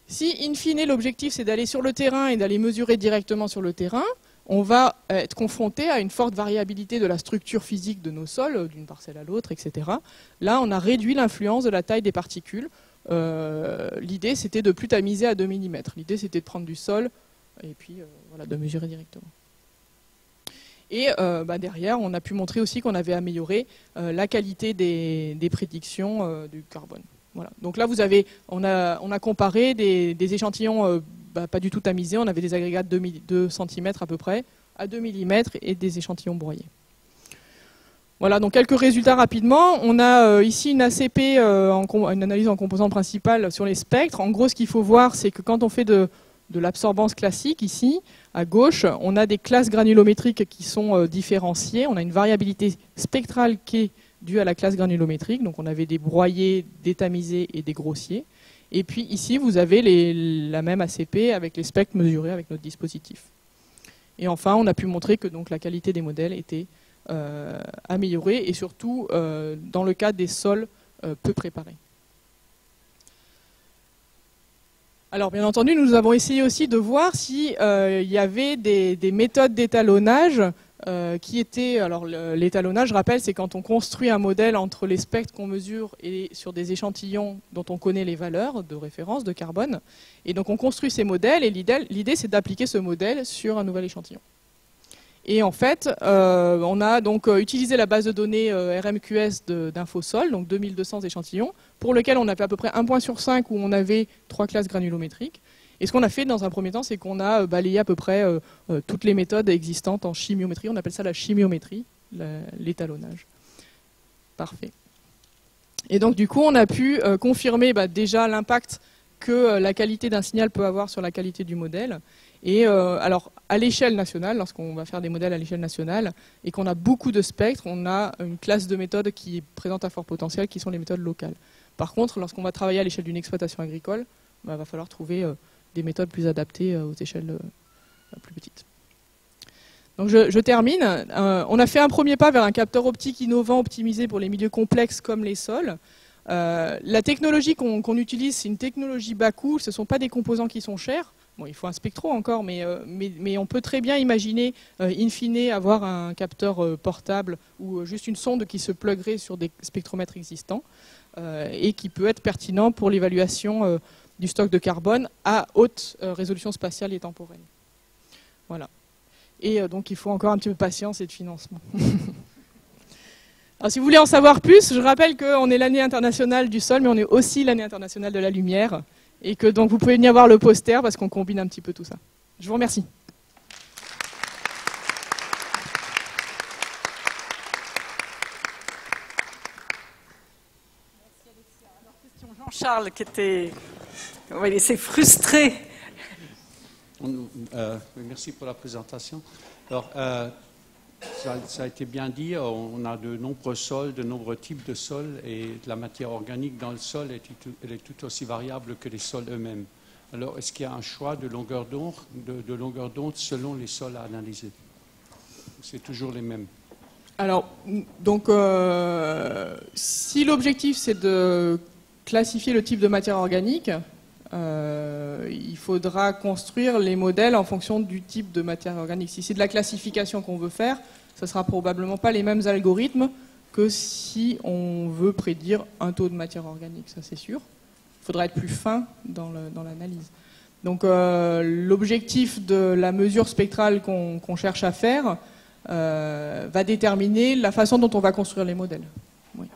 Si, in fine, l'objectif c'est d'aller sur le terrain et d'aller mesurer directement sur le terrain, on va être confronté à une forte variabilité de la structure physique de nos sols, d'une parcelle à l'autre, etc. Là, on a réduit l'influence de la taille des particules. L'idée, c'était de ne plus tamiser à 2 mm. L'idée, c'était de prendre du sol et puis de mesurer directement. Et derrière, on a pu montrer aussi qu'on avait amélioré la qualité des prédictions du carbone. Voilà. Donc là, on a comparé des échantillons pas du tout tamisés. On avait des agrégats de 2 cm à peu près, à 2 mm et des échantillons broyés. Voilà, donc quelques résultats rapidement. On a ici une ACP, une analyse en composante principale sur les spectres. En gros, ce qu'il faut voir, c'est que quand on fait de l'absorbance classique, ici, à gauche, on a des classes granulométriques qui sont différenciées. On a une variabilité spectrale qui est due à la classe granulométrique. Donc on avait des broyés, des tamisés et des grossiers. Et puis ici, vous avez la même ACP avec les spectres mesurés avec notre dispositif. Et enfin, on a pu montrer que donc, la qualité des modèles était améliorée, et surtout dans le cas des sols peu préparés. Alors bien entendu, nous avons essayé aussi de voir s'il y avait des méthodes d'étalonnage qui étaient... Alors l'étalonnage, je rappelle, c'est quand on construit un modèle entre les spectres qu'on mesure et sur des échantillons dont on connaît les valeurs de référence de carbone. Et donc on construit ces modèles, et l'idée c'est d'appliquer ce modèle sur un nouvel échantillon. Et en fait, on a donc utilisé la base de données RMQS d'Infosol, donc 2200 échantillons, pour lequel on a fait à peu près 1 point sur 5 où on avait 3 classes granulométriques. Et ce qu'on a fait dans un premier temps, c'est qu'on a balayé à peu près toutes les méthodes existantes en chimiométrie. On appelle ça la chimiométrie, l'étalonnage. Parfait. Et donc du coup, on a pu confirmer déjà l'impact que la qualité d'un signal peut avoir sur la qualité du modèle. Et alors, à l'échelle nationale, lorsqu'on va faire des modèles à l'échelle nationale, et qu'on a beaucoup de spectres, on a une classe de méthodes qui est présente à fort potentiel, qui sont les méthodes locales. Par contre, lorsqu'on va travailler à l'échelle d'une exploitation agricole, il va falloir trouver des méthodes plus adaptées aux échelles plus petites. Donc je termine. On a fait un premier pas vers un capteur optique innovant optimisé pour les milieux complexes comme les sols. La technologie qu'on utilise, c'est une technologie bas coût, ce ne sont pas des composants qui sont chers. Bon, il faut un spectro encore, mais on peut très bien imaginer, in fine, avoir un capteur portable ou juste une sonde qui se pluguerait sur des spectromètres existants et qui peut être pertinent pour l'évaluation du stock de carbone à haute résolution spatiale et temporelle. Voilà. Et donc il faut encore un petit peu de patience et de financement. Alors si vous voulez en savoir plus, je rappelle qu'on est l'année internationale du sol, mais on est aussi l'année internationale de la lumière. Et que donc vous pouvez venir voir le poster parce qu'on combine un petit peu tout ça. Je vous remercie. Merci Alexia. Alors question Jean-Charles qui était frustré. Merci pour la présentation. Alors, ça a été bien dit, on a de nombreux sols, de nombreux types de sols, et la matière organique dans le sol elle est tout aussi variable que les sols eux-mêmes. Alors, est-ce qu'il y a un choix de longueur d'onde selon les sols à analyser? C'est toujours les mêmes? Alors, donc, si l'objectif c'est de classifier le type de matière organique, il faudra construire les modèles en fonction du type de matière organique. Si c'est de la classification qu'on veut faire, ce ne sera probablement pas les mêmes algorithmes que si on veut prédire un taux de matière organique, ça c'est sûr. Il faudra être plus fin dans l'analyse. Donc l'objectif de la mesure spectrale qu'on cherche à faire va déterminer la façon dont on va construire les modèles. Oui.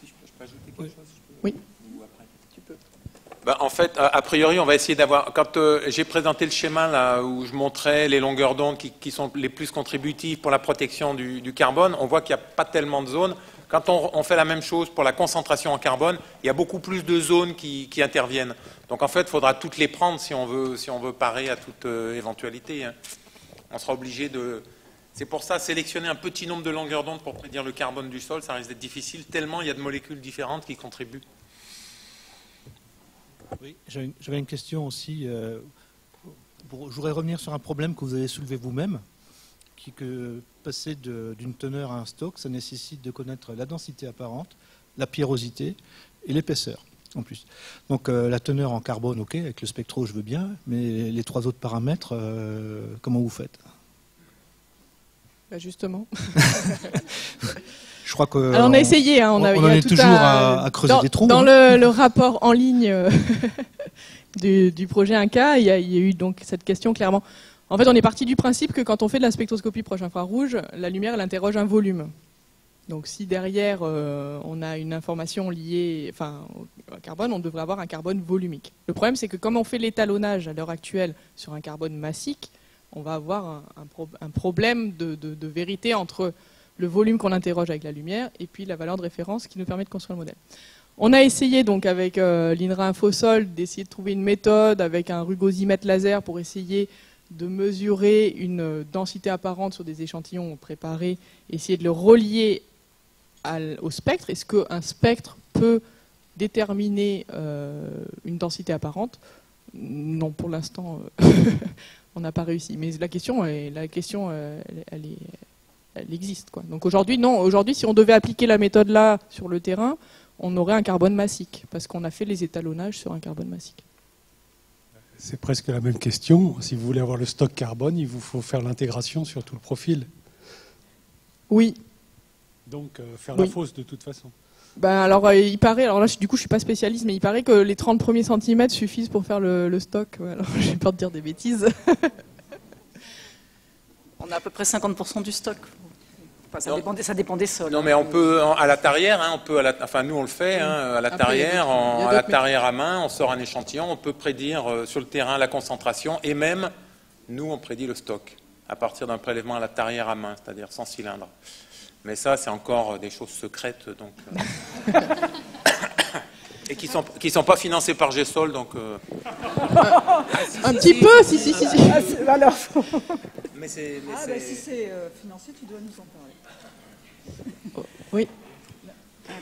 Si je peux ajouter quelque chose? Oui. En fait, a priori, on va essayer d'avoir... Quand j'ai présenté le schéma là, où je montrais les longueurs d'onde qui sont les plus contributives pour la protection du carbone, on voit qu'il n'y a pas tellement de zones. Quand on fait la même chose pour la concentration en carbone, il y a beaucoup plus de zones qui interviennent. Donc en fait, il faudra toutes les prendre si on veut parer à toute éventualité. Hein. On sera obligé de... C'est pour ça, sélectionner un petit nombre de longueurs d'onde pour prédire le carbone du sol, ça risque d'être difficile, tellement il y a de molécules différentes qui contribuent. Oui, j'avais une question aussi. Je voudrais revenir sur un problème que vous avez soulevé vous-même, qui est que passer d'une teneur à un stock, ça nécessite de connaître la densité apparente, la pierrosité et l'épaisseur, en plus. Donc la teneur en carbone, ok, avec le spectro, je veux bien, mais les trois autres paramètres, comment vous faites? Justement. Je crois que alors on a essayé, hein, on en est toujours à creuser des trous. Dans le rapport en ligne du projet INCA, il y a eu donc cette question clairement. En fait, on est parti du principe que quand on fait de la spectroscopie proche infrarouge, la lumière elle interroge un volume. Donc si derrière on a une information liée au carbone, on devrait avoir un carbone volumique. Le problème c'est que comme on fait l'étalonnage à l'heure actuelle sur un carbone massique, on va avoir un problème de vérité entre le volume qu'on interroge avec la lumière et puis la valeur de référence qui nous permet de construire le modèle. On a essayé donc avec l'INRA Infosol d'essayer de trouver une méthode avec un rugosimètre laser pour essayer de mesurer une densité apparente sur des échantillons préparés, essayer de le relier au spectre. Est-ce qu'un spectre peut déterminer une densité apparente? Non, pour l'instant, on n'a pas réussi. Mais la question elle existe, quoi. Donc aujourd'hui, non. Aujourd'hui, si on devait appliquer la méthode là sur le terrain, on aurait un carbone massique, parce qu'on a fait les étalonnages sur un carbone massique. C'est presque la même question. Si vous voulez avoir le stock carbone, il vous faut faire l'intégration sur tout le profil. Oui. Donc faire la fausse de toute façon. Alors il paraît, alors là du coup je suis pas spécialiste, mais il paraît que les 30 premiers centimètres suffisent pour faire le stock. Ouais, alors j'ai peur de dire des bêtises. On a à peu près 50% du stock. Enfin, ça dépend des sols. Non, mais on peut, à la tarière, hein, nous on le fait, hein, à la tarière, à main, on sort un échantillon, on peut prédire sur le terrain la concentration, et même, nous on prédit le stock, à partir d'un prélèvement à la tarière à main, c'est-à-dire sans cylindre. Mais ça, c'est encore des choses secrètes, donc, et qui sont pas financées par GESOL, donc. Un petit peu, si. Alors, Mais si c'est financé, tu dois nous en parler. Oui.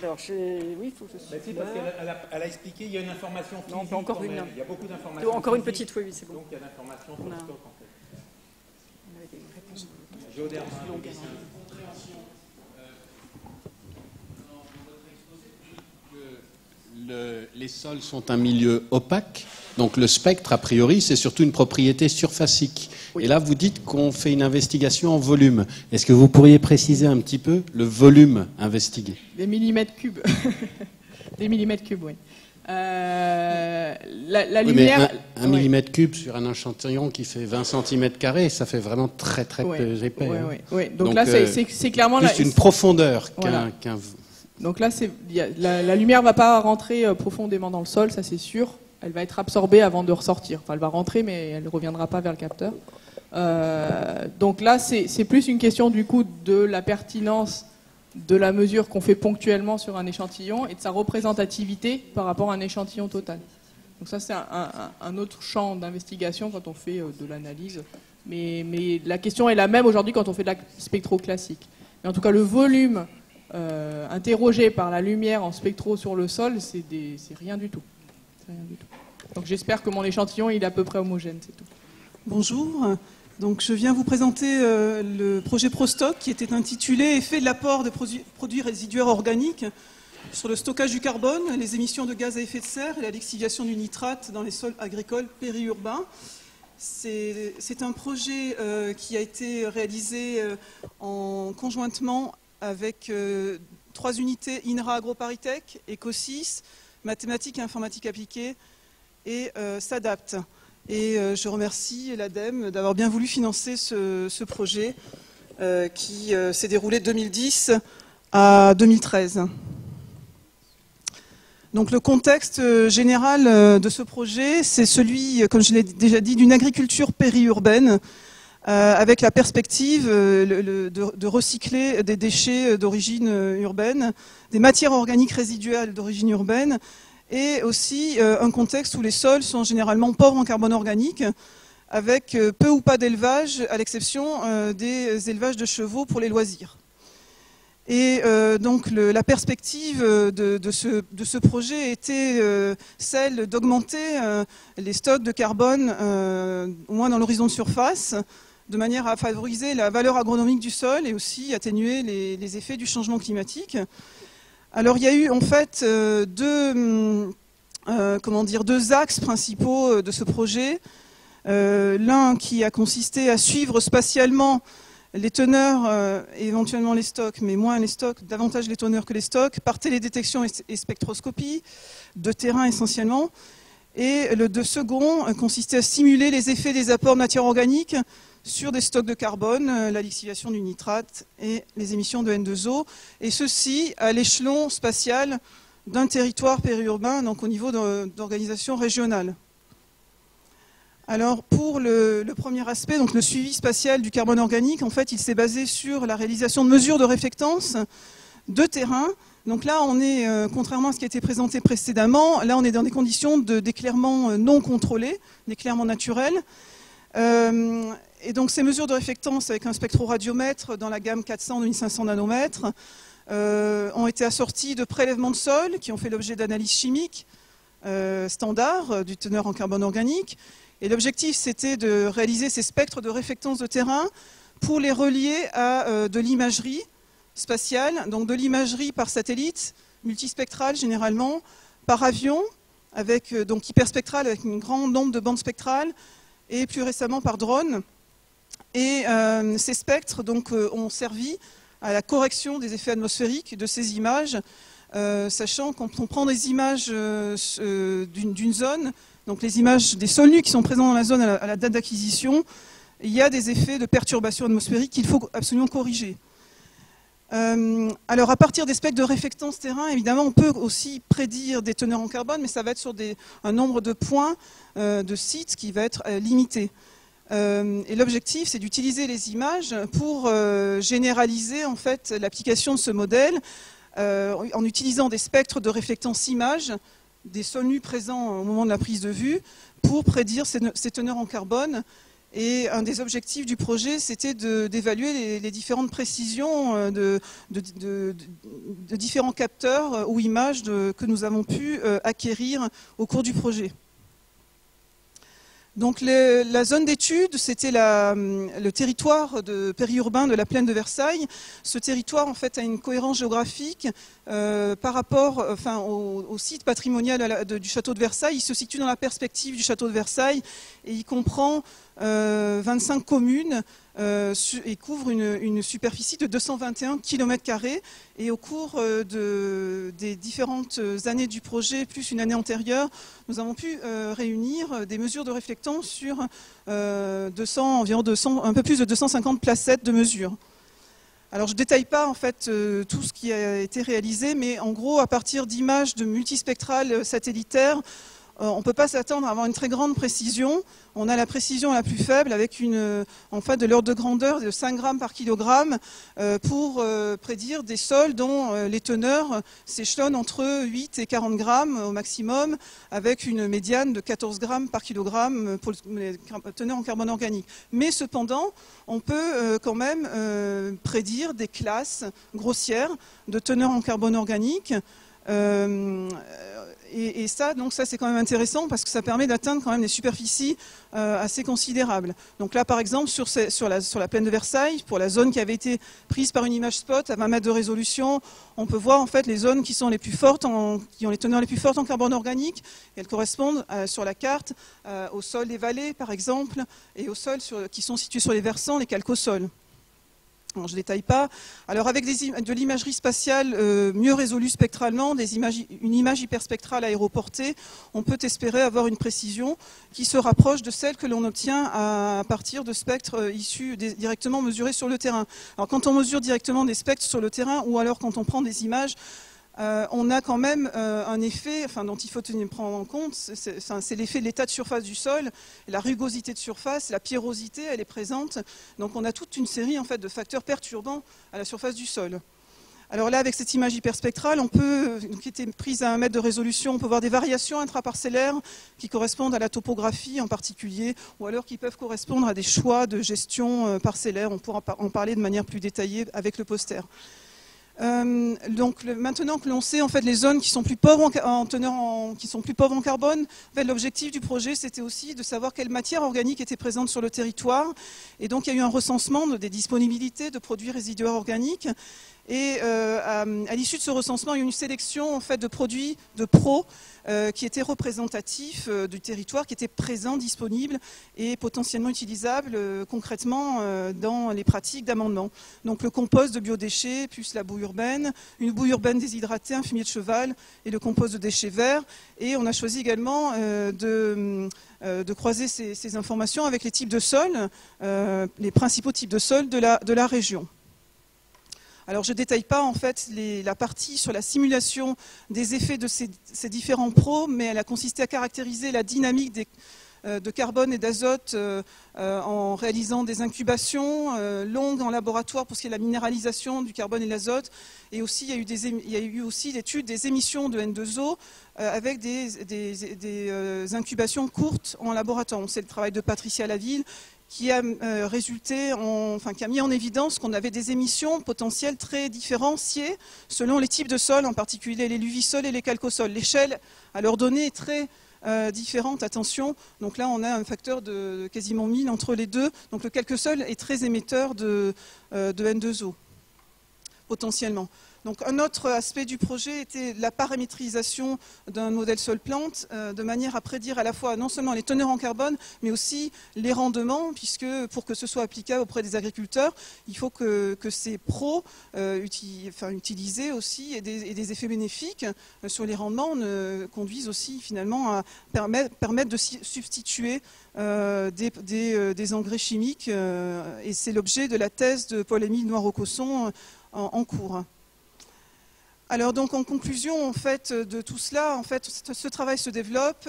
alors oui, il faut que je Mais si, parce qu'elle a expliqué, il y a une information physique. Non, encore une. Il y a beaucoup d'informations. Encore une physiques, petite, oui, c'est bon. Donc il y a l'information sur le stock, en fait. On avait des réponses. Géoderma. Les sols sont un milieu opaque, donc le spectre, a priori, c'est surtout une propriété surfacique. Oui. Et là, vous dites qu'on fait une investigation en volume. Est-ce que vous pourriez préciser un petit peu le volume investigué? Des millimètres cubes. Des millimètres cubes, oui. La Oui, lumière... mais un millimètre cube sur un échantillon qui fait 20 cm², ça fait vraiment très épais. Oui. Donc là, c'est clairement... Plus une profondeur voilà. qu'un... Donc là, la lumière ne va pas rentrer profondément dans le sol, ça c'est sûr. Elle va être absorbée avant de ressortir. Enfin, elle va rentrer, mais elle ne reviendra pas vers le capteur. Donc là, c'est plus une question du coup de la pertinence de la mesure qu'on fait ponctuellement sur un échantillon et de sa représentativité par rapport à un échantillon total. Donc ça, c'est un autre champ d'investigation quand on fait de l'analyse. Mais la question est la même aujourd'hui quand on fait de la spectro classique. Mais en tout cas, le volume interrogé par la lumière en spectro sur le sol, c'est rien du tout. Donc j'espère que mon échantillon il est à peu près homogène, c'est tout. Bonjour. Donc je viens vous présenter le projet ProStock qui était intitulé « Effet de l'apport de produits résiduaires organiques sur le stockage du carbone, les émissions de gaz à effet de serre et la lixiviation du nitrate dans les sols agricoles périurbains ». C'est un projet qui a été réalisé conjointement avec 3 unités INRA AgroParisTech, Ecosys, Mathématiques et Informatique appliquée et s'adapte. Et je remercie l'ADEME d'avoir bien voulu financer ce projet qui s'est déroulé de 2010 à 2013. Donc le contexte général de ce projet, c'est celui, comme je l'ai déjà dit, d'une agriculture périurbaine avec la perspective de recycler des déchets d'origine urbaine, des matières organiques résiduelles d'origine urbaine, et aussi un contexte où les sols sont généralement pauvres en carbone organique, avec peu ou pas d'élevage, à l'exception des élevages de chevaux pour les loisirs. Et donc la perspective de ce projet était celle d'augmenter les stocks de carbone, au moins dans l'horizon de surface, de manière à favoriser la valeur agronomique du sol et aussi atténuer les effets du changement climatique. Alors il y a eu en fait deux axes principaux de ce projet. L'un qui a consisté à suivre spatialement les teneurs et éventuellement les stocks, mais moins les stocks, davantage les teneurs que les stocks, par télédétection et spectroscopie, de terrain essentiellement. Et le second consistait à simuler les effets des apports de matière organique sur des stocks de carbone, la lixiviation du nitrate et les émissions de N2O, et ceci à l'échelon spatial d'un territoire périurbain, donc au niveau d'organisation régionale. Alors pour le premier aspect, donc le suivi spatial du carbone organique, en fait il s'est basé sur la réalisation de mesures de réflectance de terrain. Donc là on est, contrairement à ce qui a été présenté précédemment, là on est dans des conditions d'éclairement non contrôlé, d'éclairement naturel. Et donc ces mesures de réflectance avec un spectroradiomètre dans la gamme 400-2500 nanomètres ont été assorties de prélèvements de sol qui ont fait l'objet d'analyses chimiques standards du teneur en carbone organique. Et l'objectif c'était de réaliser ces spectres de réflectance de terrain pour les relier à de l'imagerie spatiale, donc de l'imagerie par satellite, multispectrale généralement, par avion, avec donc hyperspectrale avec un grand nombre de bandes spectrales, et plus récemment par drone. Et ces spectres donc, ont servi à la correction des effets atmosphériques de ces images, sachant qu'on prend des images d'une zone, donc les images des sols nus qui sont présents dans la zone à la date d'acquisition, il y a des effets de perturbation atmosphérique qu'il faut absolument corriger. Alors à partir des spectres de réflectance terrain, évidemment, on peut aussi prédire des teneurs en carbone, mais ça va être sur un nombre de points, de sites qui va être limité. Et l'objectif, c'est d'utiliser les images pour généraliser en fait l'application de ce modèle en utilisant des spectres de réflectance image des sols nus présents au moment de la prise de vue pour prédire ces teneurs en carbone. Et un des objectifs du projet, c'était d'évaluer les différentes précisions de différents capteurs ou images que nous avons pu acquérir au cours du projet. Donc la zone d'étude, c'était le territoire périurbain de la plaine de Versailles. Ce territoire en fait a une cohérence géographique par rapport au site patrimonial du château de Versailles. Il se situe dans la perspective du château de Versailles et il comprend 25 communes et couvre une superficie de 221 km². Et au cours des différentes années du projet, plus une année antérieure, nous avons pu réunir des mesures de réflectance sur environ 200, un peu plus de 250 placettes de mesure. Alors je ne détaille pas en fait tout ce qui a été réalisé, mais en gros, à partir d'images de multispectrales satellitaires, on ne peut pas s'attendre à avoir une très grande précision. On a la précision la plus faible avec en fait de l'ordre de grandeur de 5 grammes par kilogramme pour prédire des sols dont les teneurs s'échelonnent entre 8 et 40 grammes au maximum, avec une médiane de 14 grammes par kilogramme pour les teneurs en carbone organique. Mais cependant, on peut quand même prédire des classes grossières de teneurs en carbone organique. Et ça, c'est quand même intéressant parce que ça permet d'atteindre quand même des superficies assez considérables. Donc là, par exemple, sur la plaine de Versailles, pour la zone qui avait été prise par une image spot à 20 mètres de résolution, on peut voir en fait les zones qui sont les plus fortes, qui ont les teneurs les plus fortes en carbone organique. Et elles correspondent sur la carte aux sols des vallées, par exemple, et aux sols qui sont situés sur les versants, les calcosols. Alors, je ne détaille pas. Alors avec de l'imagerie spatiale mieux résolue spectralement, une image hyperspectrale aéroportée, on peut espérer avoir une précision qui se rapproche de celle que l'on obtient à partir de spectres issus directement mesurés sur le terrain. Alors quand on mesure directement des spectres sur le terrain ou alors quand on prend des images, on a quand même un effet dont il faut prendre en compte, c'est l'effet de l'état de surface du sol, la rugosité de surface, la pierrosité, elle est présente. Donc on a toute une série en fait, de facteurs perturbants à la surface du sol. Alors là, avec cette image hyperspectrale, qui était prise à 1 mètre de résolution, on peut voir des variations intraparcellaires qui correspondent à la topographie en particulier, ou alors qui peuvent correspondre à des choix de gestion parcellaire. On pourra en parler de manière plus détaillée avec le poster. Donc maintenant que l'on sait en fait les zones qui sont plus pauvres en carbone, l'objectif du projet c'était aussi de savoir quelle matière organique était présente sur le territoire, et donc il y a eu un recensement des disponibilités de produits résiduaires organiques. Et à l'issue de ce recensement, il y a eu une sélection en fait, de produits de pros qui étaient représentatifs du territoire, qui étaient présents, disponibles et potentiellement utilisables concrètement dans les pratiques d'amendement. Donc le compost de biodéchets, plus la bouille urbaine, une bouille urbaine déshydratée, un fumier de cheval et le compost de déchets verts. Et on a choisi également de croiser ces informations avec les types de sols, les principaux types de sols de la région. Alors je ne détaille pas en fait la partie sur la simulation des effets de ces différents pros, mais elle a consisté à caractériser la dynamique de carbone et d'azote en réalisant des incubations longues en laboratoire pour ce qui est de la minéralisation du carbone et de l'azote. Et aussi, il y a eu aussi l'étude des émissions de N2O avec des incubations courtes en laboratoire. C'est le travail de Patricia Laville qui a qui a mis en évidence qu'on avait des émissions potentielles très différenciées selon les types de sols, en particulier les luvisols et les calcosols. L'échelle à leur donner est très différente, attention. Donc là, on a un facteur de quasiment 1000 entre les deux. Donc le calcosol est très émetteur de N2O, potentiellement. Donc un autre aspect du projet était la paramétrisation d'un modèle sol-plante de manière à prédire à la fois non seulement les teneurs en carbone, mais aussi les rendements, puisque pour que ce soit applicable auprès des agriculteurs, il faut que ces pros utilisés aussi et des effets bénéfiques sur les rendements conduisent aussi finalement à permettre de substituer des engrais chimiques. Et c'est l'objet de la thèse de Paul-Émile Noirot-Cosson en cours. Alors donc en conclusion en fait de tout cela, en fait ce travail se développe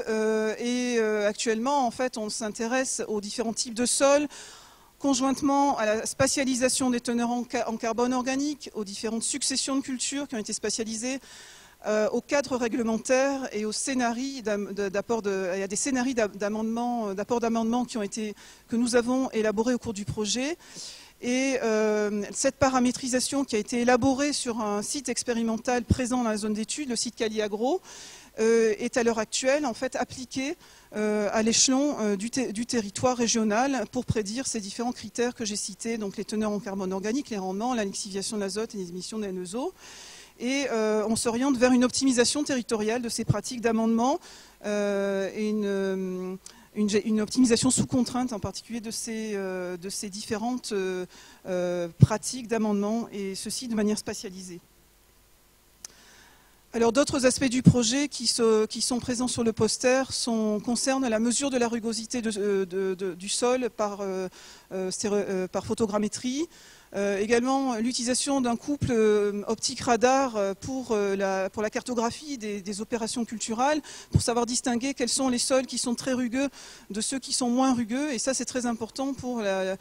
et actuellement en fait on s'intéresse aux différents types de sols, conjointement à la spatialisation des teneurs en carbone organique, aux différentes successions de cultures qui ont été spatialisées, au cadre réglementaire et aux scénarios d'apport il y a des scénarios d'apport d'amendements que nous avons élaborés au cours du projet. Et cette paramétrisation qui a été élaborée sur un site expérimental présent dans la zone d'étude, le site Caliagro, est à l'heure actuelle en fait appliquée à l'échelon du territoire régional pour prédire ces différents critères que j'ai cités, donc les teneurs en carbone organique, les rendements, la lixiviation de l'azote et les émissions de NESO. Et on s'oriente vers une optimisation territoriale de ces pratiques d'amendement et une optimisation sous contrainte, en particulier de ces différentes pratiques d'amendement, et ceci de manière spatialisée. Alors d'autres aspects du projet qui sont présents sur le poster concernent la mesure de la rugosité du sol par photogrammétrie. Également l'utilisation d'un couple optique-radar pour la cartographie des opérations culturales, pour savoir distinguer quels sont les sols qui sont très rugueux de ceux qui sont moins rugueux. Et ça, c'est très important pour la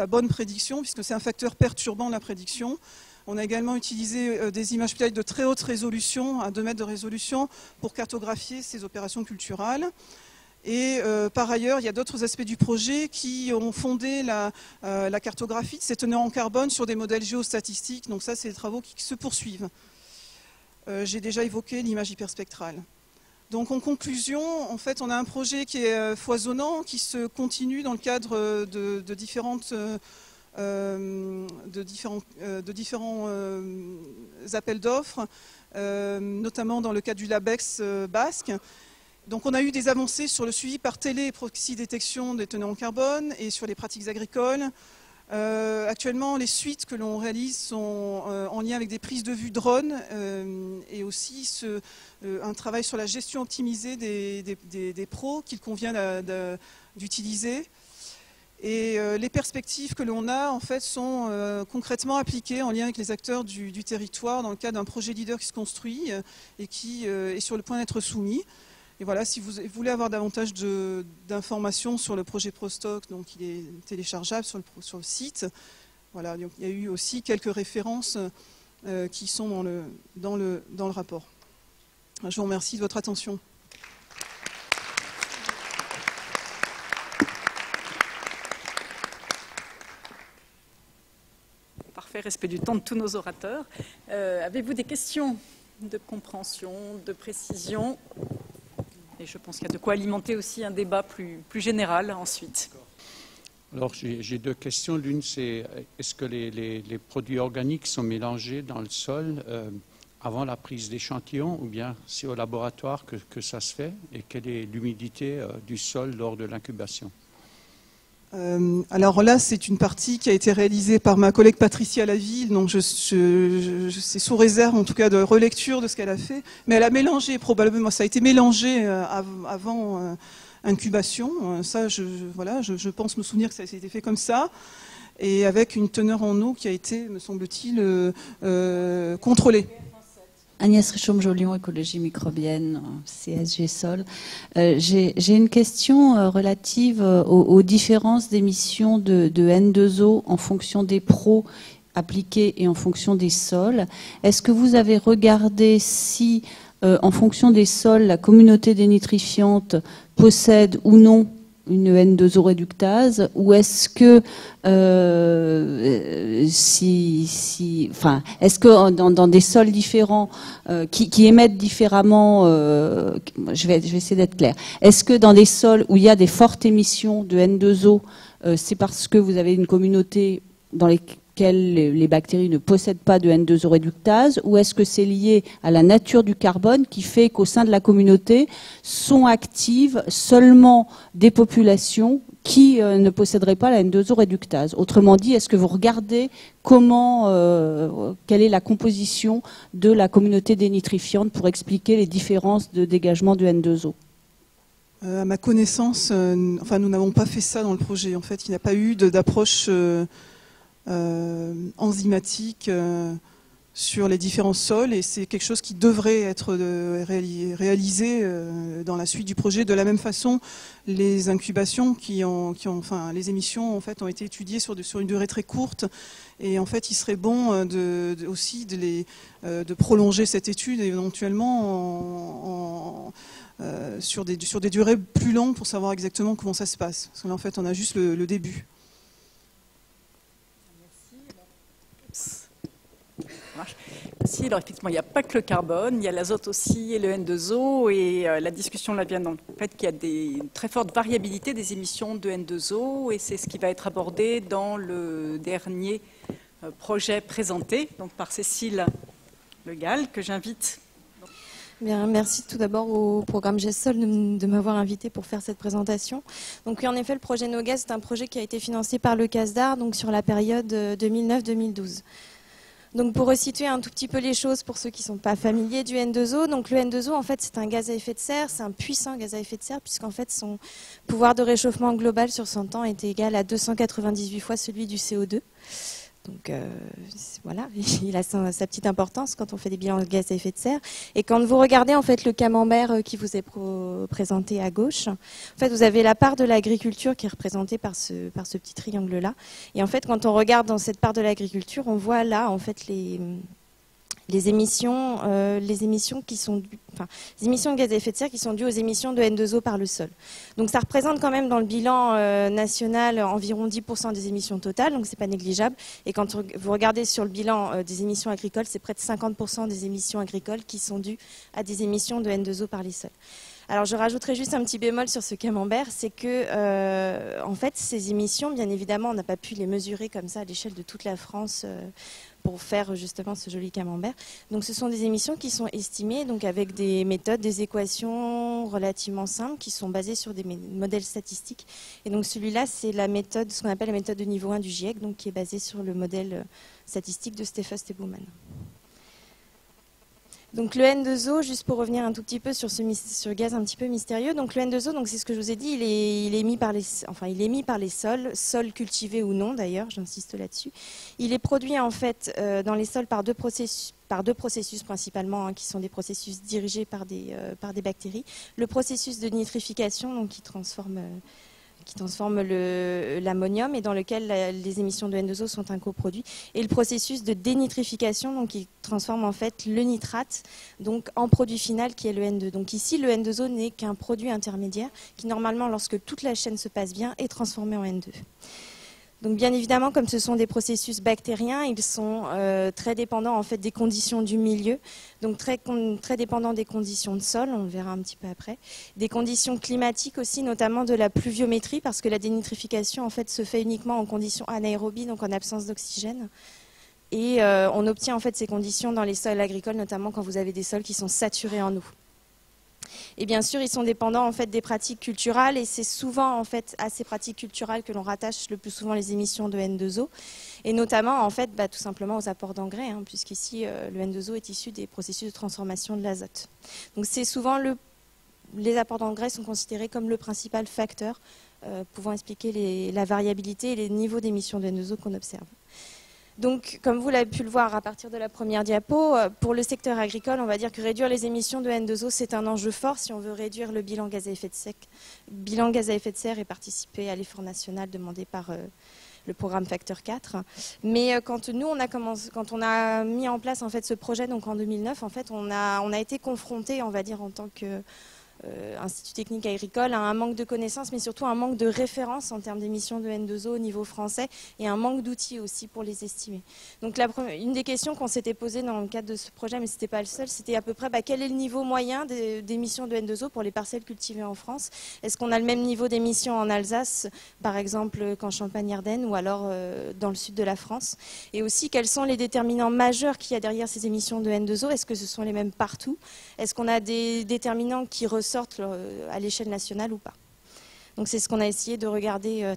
bonne prédiction, puisque c'est un facteur perturbant de la prédiction. On a également utilisé des images de très haute résolution, à 2 mètres de résolution, pour cartographier ces opérations culturales. Et par ailleurs, il y a d'autres aspects du projet qui ont fondé la cartographie de ces teneurs en carbone sur des modèles géostatistiques. Donc ça, c'est des travaux qui se poursuivent. J'ai déjà évoqué l'image hyperspectrale. Donc en conclusion, en fait, on a un projet qui est foisonnant, qui se continue dans le cadre de différents appels d'offres, notamment dans le cadre du LABEX basque. Donc on a eu des avancées sur le suivi par télé et proxy détection des teneurs en carbone et sur les pratiques agricoles. Actuellement, les suites que l'on réalise sont en lien avec des prises de vue drone et aussi un travail sur la gestion optimisée des pros qu'il convient d'utiliser. Et les perspectives que l'on a en fait sont concrètement appliquées en lien avec les acteurs du territoire dans le cadre d'un projet leader qui se construit et qui est sur le point d'être soumis. Et voilà, si vous voulez avoir davantage d'informations sur le projet Prostoc, donc il est téléchargeable sur le site. Voilà, donc il y a eu aussi quelques références qui sont dans le rapport. Je vous remercie de votre attention. Parfait, respect du temps de tous nos orateurs. Avez-vous des questions de compréhension, de précision ? Et je pense qu'il y a de quoi alimenter aussi un débat plus général ensuite. Alors j'ai 2 questions. L'une, c'est est-ce que les produits organiques sont mélangés dans le sol avant la prise d'échantillons ou bien c'est au laboratoire que ça se fait? Et quelle est l'humidité du sol lors de l'incubation? Alors là, c'est une partie qui a été réalisée par ma collègue Patricia Laville, donc c'est sous réserve en tout cas de relecture de ce qu'elle a fait, mais elle a mélangé probablement, ça a été mélangé avant incubation, ça je pense me souvenir que ça a été fait comme ça, et avec une teneur en eau qui a été, me semble-t-il, contrôlée. Agnès Richomme-Jolion, écologie microbienne, CSG Sol. J'ai une question relative aux différences d'émissions de N2O en fonction des pros appliqués et en fonction des sols. Est-ce que vous avez regardé si, en fonction des sols, la communauté dénitrifiante possède ou non une N2O réductase, ou est-ce que est-ce que dans des sols différents qui émettent différemment, je vais essayer d'être claire, est-ce que dans des sols où il y a des fortes émissions de N2O, c'est parce que vous avez une communauté dans lesquelles les bactéries ne possèdent pas de N2O réductase, ou est-ce que c'est lié à la nature du carbone qui fait qu'au sein de la communauté sont actives seulement des populations qui ne posséderaient pas la N2O réductase? Autrement dit, est-ce que vous regardez quelle est la composition de la communauté dénitrifiante pour expliquer les différences de dégagement de N2O? À ma connaissance, nous n'avons pas fait ça dans le projet. En fait, il n'y a pas eu d'approche enzymatique sur les différents sols, et c'est quelque chose qui devrait être réalisé dans la suite du projet. De la même façon, les incubations enfin, les émissions en fait ont été étudiées sur une durée très courte, et en fait il serait bon aussi de prolonger cette étude éventuellement sur des durées plus longues pour savoir exactement comment ça se passe. Parce que là en fait on a juste le début. Si, alors effectivement, il n'y a pas que le carbone, il y a l'azote aussi et le N2O, et la discussion là vient dans le fait qu'il y a une très forte variabilité des émissions de N2O, et c'est ce qui va être abordé dans le dernier projet présenté donc par Cécile Le Gall, que j'invite. Bien, merci tout d'abord au programme GESSOL de m'avoir invité pour faire cette présentation. Donc oui, en effet, le projet NoGaz, c'est un projet qui a été financé par le CASDAR, donc sur la période 2009-2012. Donc pour resituer un tout petit peu les choses pour ceux qui ne sont pas familiers du N2O, donc le N2O en fait c'est un gaz à effet de serre, c'est un puissant gaz à effet de serre puisqu'en fait son pouvoir de réchauffement global sur 100 ans est égal à 298 fois celui du CO2. Donc voilà, il a sa petite importance quand on fait des bilans de gaz à effet de serre. Et quand vous regardez en fait le camembert qui vous est présenté à gauche, en fait vous avez la part de l'agriculture qui est représentée par ce petit triangle là. Et en fait quand on regarde dans cette part de l'agriculture, on voit là en fait les émissions qui sont les émissions de gaz à effet de serre qui sont dues aux émissions de N2O par le sol. Donc ça représente quand même dans le bilan national environ 10% des émissions totales, donc c'est pas négligeable. Et quand vous regardez sur le bilan des émissions agricoles, c'est près de 50% des émissions agricoles qui sont dues à des émissions de N2O par les sols. Alors je rajouterai juste un petit bémol sur ce camembert, c'est que en fait ces émissions, bien évidemment, on n'a pas pu les mesurer comme ça à l'échelle de toute la France pour faire justement ce joli camembert. Donc ce sont des émissions qui sont estimées donc avec des méthodes, des équations relativement simples qui sont basées sur des modèles statistiques. Et donc celui-là, c'est la méthode, ce qu'on appelle la méthode de niveau 1 du GIEC, donc qui est basée sur le modèle statistique de Steffes et Bouman. Donc le N2O, juste pour revenir un tout petit peu sur ce gaz un petit peu mystérieux, donc le N2O, donc c'est ce que je vous ai dit, il est émis par les sols cultivés ou non d'ailleurs, j'insiste là-dessus. Il est produit en fait dans les sols par deux processus principalement, qui sont des processus dirigés par des bactéries. Le processus de nitrification, donc qui transforme l'ammonium et dans lequel les émissions de N2O sont un coproduit, et le processus de dénitrification, donc qui transforme en fait le nitrate donc en produit final qui est le N2. Donc ici le N2O n'est qu'un produit intermédiaire qui normalement, lorsque toute la chaîne se passe bien, est transformé en N2. Donc bien évidemment, comme ce sont des processus bactériens, ils sont très dépendants en fait des conditions du milieu, donc très dépendants des conditions de sol, on le verra un petit peu après, des conditions climatiques aussi, notamment de la pluviométrie, parce que la dénitrification en fait se fait uniquement en conditions anaérobies, donc en absence d'oxygène. Et on obtient en fait ces conditions dans les sols agricoles, notamment quand vous avez des sols qui sont saturés en eau. Et bien sûr, ils sont dépendants en fait des pratiques culturales, et c'est souvent en fait à ces pratiques culturales que l'on rattache le plus souvent les émissions de N2O, et notamment en fait tout simplement aux apports d'engrais, puisqu'ici le N2O est issu des processus de transformation de l'azote. Donc c'est souvent les apports d'engrais sont considérés comme le principal facteur pouvant expliquer la variabilité et les niveaux d'émissions de N2O qu'on observe. Donc, comme vous l'avez pu le voir à partir de la première diapo, pour le secteur agricole, on va dire que réduire les émissions de N2O, c'est un enjeu fort si on veut réduire le bilan gaz à effet de serre et participer à l'effort national demandé par le programme Facteur 4. Mais quand on a mis en place en fait ce projet, donc en 2009, en fait, on a été confronté, on va dire, en tant que Institut technique agricole, à un manque de connaissances, mais surtout un manque de références en termes d'émissions de N2O au niveau français, et un manque d'outils aussi pour les estimer. Donc une des questions qu'on s'était posées dans le cadre de ce projet, mais ce n'était pas le seul, c'était à peu près quel est le niveau moyen d'émissions de N2O pour les parcelles cultivées en France. Est-ce qu'on a le même niveau d'émissions en Alsace, par exemple, qu'en Champagne-Ardenne, ou alors dans le sud de la France? Et aussi, quels sont les déterminants majeurs qu'il y a derrière ces émissions de N2O? Est-ce que ce sont les mêmes partout? Est-ce qu'on a des déterminants qui ressortent à l'échelle nationale ou pas? Donc c'est ce qu'on a essayé de regarder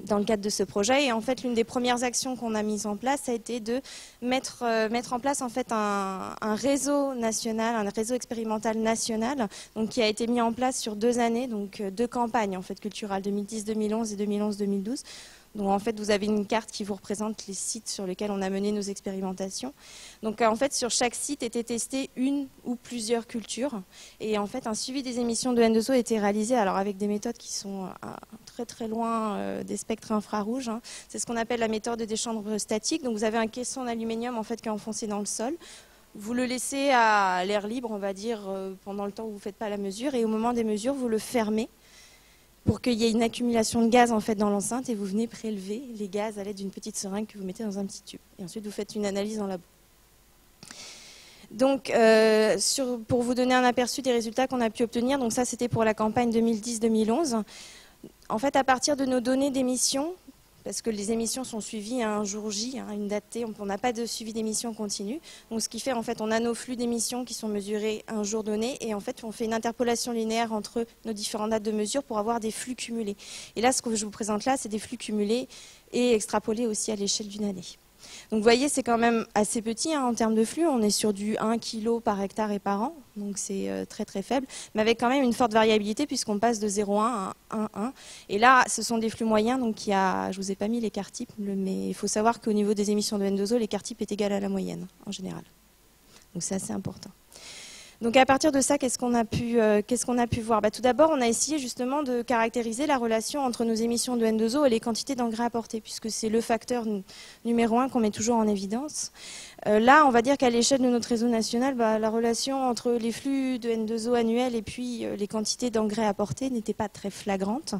dans le cadre de ce projet. Et en fait, l'une des premières actions qu'on a mises en place, ça a été de mettre en place en fait un réseau national, un réseau expérimental national, donc qui a été mis en place sur 2 années, donc 2 campagnes en fait culturelles, 2010-2011 et 2011-2012. Donc en fait, vous avez une carte qui vous représente les sites sur lesquels on a mené nos expérimentations. Donc en fait, sur chaque site étaient testées une ou plusieurs cultures. Et en fait, un suivi des émissions de N2O a été réalisé alors avec des méthodes qui sont très très loin des spectres infrarouges. Hein. C'est ce qu'on appelle la méthode des chambres statiques. Donc vous avez un caisson d'aluminium en fait qui est enfoncé dans le sol. Vous le laissez à l'air libre, on va dire, pendant le temps où vous ne faites pas la mesure. Et au moment des mesures, vous le fermez pour qu'il y ait une accumulation de gaz en fait dans l'enceinte et vous venez prélever les gaz à l'aide d'une petite seringue que vous mettez dans un petit tube. Et ensuite, vous faites une analyse en labo. Donc, pour vous donner un aperçu des résultats qu'on a pu obtenir, donc ça c'était pour la campagne 2010-2011. En fait, à partir de nos données d'émissions, parce que les émissions sont suivies à un jour J, hein, une date T, on n'a pas de suivi d'émissions continue. Donc ce qui fait, en fait, on a nos flux d'émissions qui sont mesurés à un jour donné et en fait, on fait une interpolation linéaire entre nos différentes dates de mesure pour avoir des flux cumulés. Et là, ce que je vous présente là, c'est des flux cumulés et extrapolés aussi à l'échelle d'une année. Donc vous voyez, c'est quand même assez petit hein, en termes de flux. On est sur du 1 kg par hectare et par an, donc c'est très très faible, mais avec quand même une forte variabilité puisqu'on passe de 0,1 à 1,1. Et là, ce sont des flux moyens, donc je vous ai pas mis l'écart type, mais il faut savoir qu'au niveau des émissions de N2O, l'écart type est égal à la moyenne en général. Donc c'est assez important. Donc à partir de ça, qu'est-ce qu'on a pu voir? Tout d'abord, on a essayé justement de caractériser la relation entre nos émissions de N2O et les quantités d'engrais apportés, puisque c'est le facteur numéro 1 qu'on met toujours en évidence. Là, on va dire qu'à l'échelle de notre réseau national, la relation entre les flux de N2O annuels et puis les quantités d'engrais apportés n'était pas très flagrante.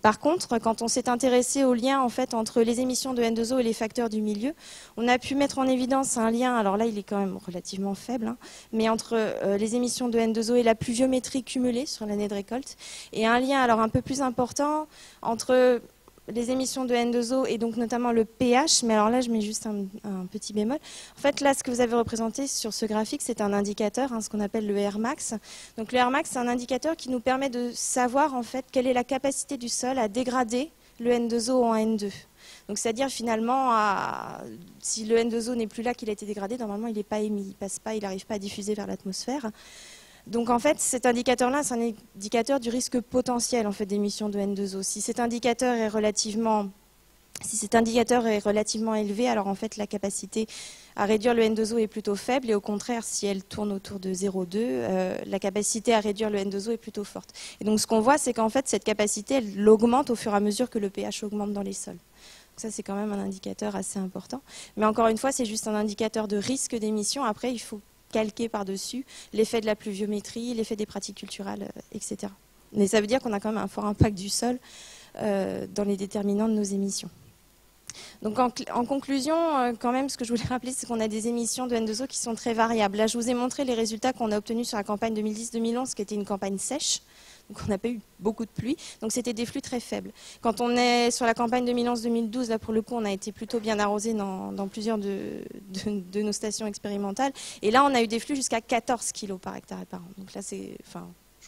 Par contre, quand on s'est intéressé au lien en fait, entre les émissions de N2O et les facteurs du milieu, on a pu mettre en évidence un lien, alors là il est quand même relativement faible, hein, mais entre les émissions de N2O et la pluviométrie cumulée sur l'année de récolte, et un lien alors un peu plus important entre les émissions de N2O et donc notamment le pH, mais alors là je mets juste un petit bémol. En fait là ce que vous avez représenté sur ce graphique c'est un indicateur, hein, ce qu'on appelle le Rmax. Donc le Rmax c'est un indicateur qui nous permet de savoir en fait quelle est la capacité du sol à dégrader le N2O en N2. Donc c'est-à-dire finalement, si le N2O n'est plus là, qu'il a été dégradé, normalement il n'est pas émis, il passe pas, il n'arrive pas à diffuser vers l'atmosphère. Donc en fait, cet indicateur-là, c'est un indicateur du risque potentiel en fait, d'émission de N2O. Si cet indicateur est relativement élevé, alors en fait la capacité à réduire le N2O est plutôt faible et au contraire, si elle tourne autour de 0,2, la capacité à réduire le N2O est plutôt forte. Et donc ce qu'on voit, c'est qu'en fait cette capacité, elle augmente au fur et à mesure que le pH augmente dans les sols. Donc ça, c'est quand même un indicateur assez important. Mais encore une fois, c'est juste un indicateur de risque d'émission. Après, il faut calquer par-dessus l'effet de la pluviométrie, l'effet des pratiques culturales, etc. Mais ça veut dire qu'on a quand même un fort impact du sol dans les déterminants de nos émissions. Donc en conclusion, quand même, ce que je voulais rappeler, c'est qu'on a des émissions de N2O qui sont très variables. Là, je vous ai montré les résultats qu'on a obtenus sur la campagne 2010-2011, qui était une campagne sèche. Donc on n'a pas eu beaucoup de pluie, donc c'était des flux très faibles. Quand on est sur la campagne 2011-2012, là pour le coup on a été plutôt bien arrosé dans plusieurs de nos stations expérimentales. Et là on a eu des flux jusqu'à 14 kg par hectare et par an. Donc là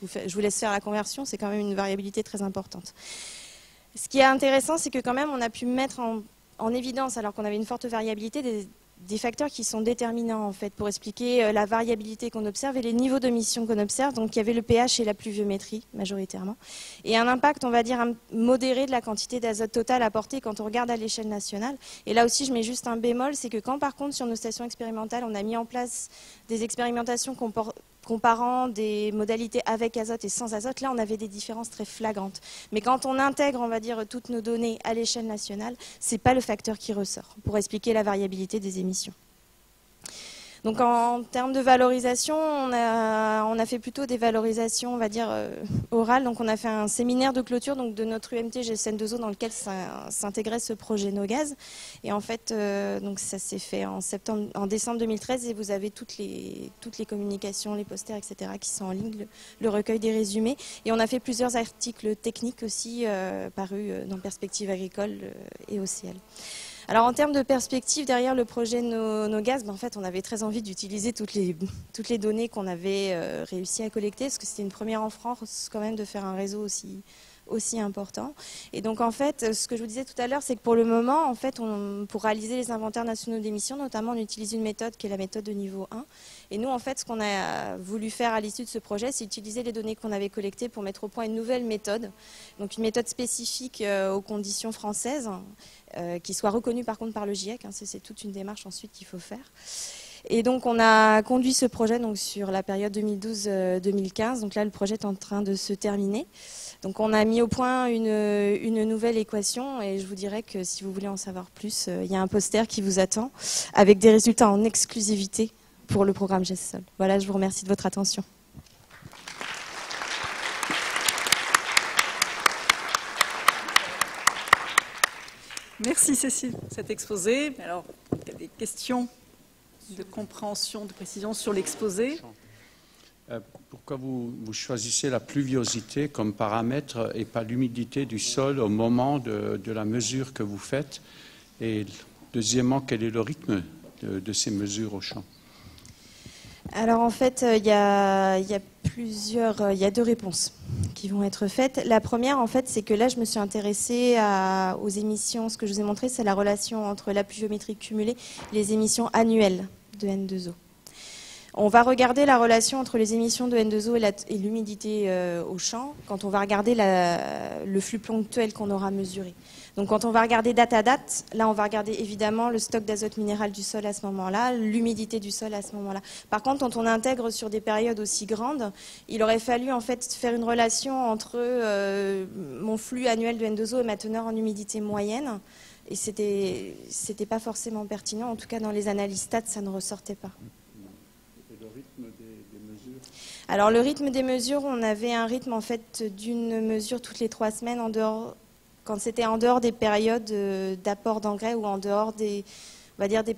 je vous laisse faire la conversion, c'est quand même une variabilité très importante. Ce qui est intéressant, c'est que quand même on a pu mettre en évidence, alors qu'on avait une forte variabilité, des facteurs qui sont déterminants en fait pour expliquer la variabilité qu'on observe et les niveaux d'émission qu'on observe. Donc il y avait le pH et la pluviométrie majoritairement et un impact on va dire modéré de la quantité d'azote totale apportée quand on regarde à l'échelle nationale. Et là aussi je mets juste un bémol, c'est que quand par contre sur nos stations expérimentales on a mis en place des expérimentations comparant des modalités avec azote et sans azote, là on avait des différences très flagrantes. Mais quand on intègre, on va dire, toutes nos données à l'échelle nationale, ce n'est pas le facteur qui ressort pour expliquer la variabilité des émissions. Donc en termes de valorisation, on a fait plutôt des valorisations, on va dire, orales. Donc on a fait un séminaire de clôture donc, de notre UMT GSN2O dans lequel s'intégrait ce projet NoGaz. Et en fait, donc ça s'est fait en décembre 2013 et vous avez toutes les communications, les posters, etc. qui sont en ligne, le recueil des résumés. Et on a fait plusieurs articles techniques aussi parus dans Perspectives agricoles et OCL. Alors en termes de perspective, derrière le projet NoGaz, en fait, on avait très envie d'utiliser toutes les données qu'on avait réussi à collecter, parce que c'était une première en France quand même de faire un réseau aussi aussi important. Et donc en fait, ce que je vous disais tout à l'heure, c'est que pour le moment, en fait, pour réaliser les inventaires nationaux d'émissions, notamment, on utilise une méthode qui est la méthode de niveau 1. Et nous, en fait, ce qu'on a voulu faire à l'issue de ce projet, c'est utiliser les données qu'on avait collectées pour mettre au point une nouvelle méthode, donc une méthode spécifique aux conditions françaises, qui soit reconnue par contre par le GIEC. C'est toute une démarche ensuite qu'il faut faire. Et donc on a conduit ce projet donc, sur la période 2012-2015. Donc là, le projet est en train de se terminer. Donc on a mis au point une nouvelle équation et je vous dirais que si vous voulez en savoir plus, il y a un poster qui vous attend avec des résultats en exclusivité pour le programme GES-Sol. Voilà, je vous remercie de votre attention. Merci Cécile pour cet exposé. Alors, il y a des questions de compréhension, de précision sur l'exposé. Pourquoi vous choisissez la pluviosité comme paramètre et pas l'humidité du sol au moment de la mesure que vous faites? Et deuxièmement, quel est le rythme de ces mesures au champ? Alors en fait, il y a deux réponses qui vont être faites. La première, en fait, c'est que là, je me suis intéressée aux émissions. Ce que je vous ai montré, c'est la relation entre la pluviométrie cumulée et les émissions annuelles de N2O. On va regarder la relation entre les émissions de N2O et l'humidité au champ quand on va regarder le flux ponctuel qu'on aura mesuré. Donc quand on va regarder date à date, là on va regarder évidemment le stock d'azote minéral du sol à ce moment-là, l'humidité du sol à ce moment-là. Par contre, quand on intègre sur des périodes aussi grandes, il aurait fallu en fait faire une relation entre mon flux annuel de N2O et ma teneur en humidité moyenne. Et c'était pas forcément pertinent, en tout cas dans les analyses stats, ça ne ressortait pas. Le rythme des mesures? Alors le rythme des mesures, on avait un rythme en fait d'une mesure toutes les 3 semaines quand c'était en dehors des périodes d'apport d'engrais ou en dehors des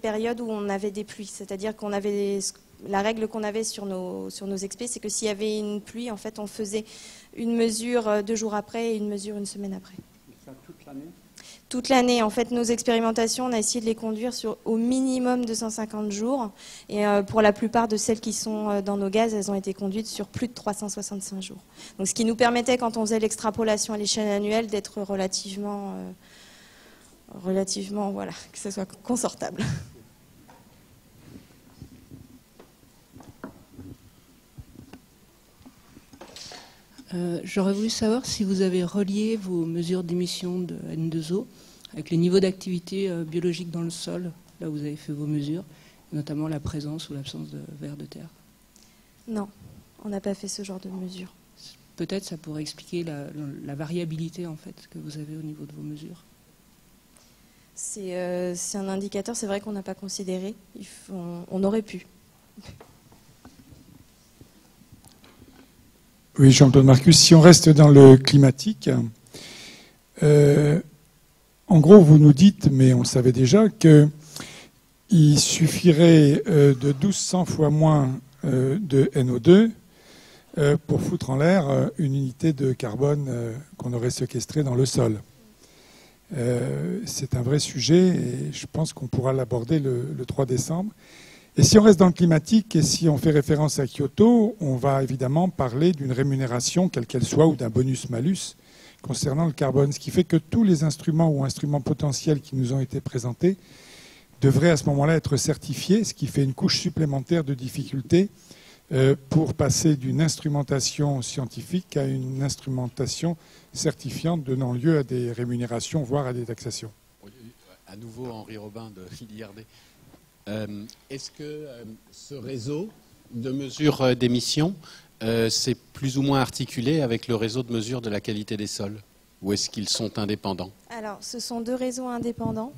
périodes où on avait des pluies. C'est-à-dire qu'on avait la règle qu'on avait sur nos expés, c'est que s'il y avait une pluie, en fait, on faisait une mesure 2 jours après et une mesure 1 semaine après. Et ça toute l'année? Toute l'année, en fait, nos expérimentations, on a essayé de les conduire sur au minimum 250 jours. Et pour la plupart de celles qui sont dans nos gaz, elles ont été conduites sur plus de 365 jours. Donc, ce qui nous permettait, quand on faisait l'extrapolation à l'échelle annuelle, d'être relativement, voilà, que ce soit confortable. J'aurais voulu savoir si vous avez relié vos mesures d'émissions de N2O avec les niveaux d'activité biologique dans le sol, là où vous avez fait vos mesures, notamment la présence ou l'absence de vers de terre. Non, on n'a pas fait ce genre de mesures. Peut-être ça pourrait expliquer la variabilité en fait que vous avez au niveau de vos mesures. C'est un indicateur, c'est vrai qu'on n'a pas considéré. On aurait pu. Oui, Jean-Claude Marcus, si on reste dans le climatique, en gros, vous nous dites, mais on le savait déjà, qu'il suffirait de 1200 fois moins de NO2 pour foutre en l'air une unité de carbone qu'on aurait séquestrée dans le sol. C'est un vrai sujet et je pense qu'on pourra l'aborder le 3 décembre. Et si on reste dans le climatique et si on fait référence à Kyoto, on va évidemment parler d'une rémunération, quelle qu'elle soit, ou d'un bonus-malus concernant le carbone. Ce qui fait que tous les instruments ou instruments potentiels qui nous ont été présentés devraient à ce moment-là être certifiés, ce qui fait une couche supplémentaire de difficulté pour passer d'une instrumentation scientifique à une instrumentation certifiante donnant lieu à des rémunérations, voire à des taxations. À nouveau, Henri Robin de l'IRD. Est-ce que ce réseau de mesures d'émissions, c'est plus ou moins articulé avec le réseau de mesures de la qualité des sols? Ou est-ce qu'ils sont indépendants? Alors, ce sont 2 réseaux indépendants.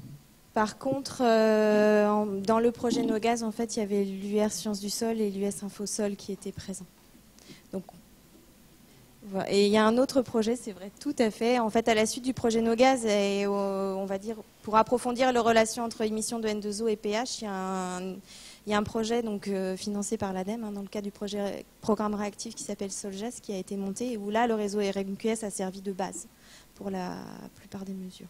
Par contre, dans le projet NoGaz, en fait, il y avait l'UR Sciences du Sol et l'US Infosol qui étaient présents. Donc, voilà. Et il y a un autre projet, c'est vrai, tout à fait. En fait, à la suite du projet NoGaz, et on va dire, pour approfondir les relations entre émissions de N2O et pH, il y a un projet donc, financé par l'ADEME, dans le cadre du programme réactif qui s'appelle SOLGES, qui a été monté, et où là, le réseau RMQS a servi de base pour la plupart des mesures.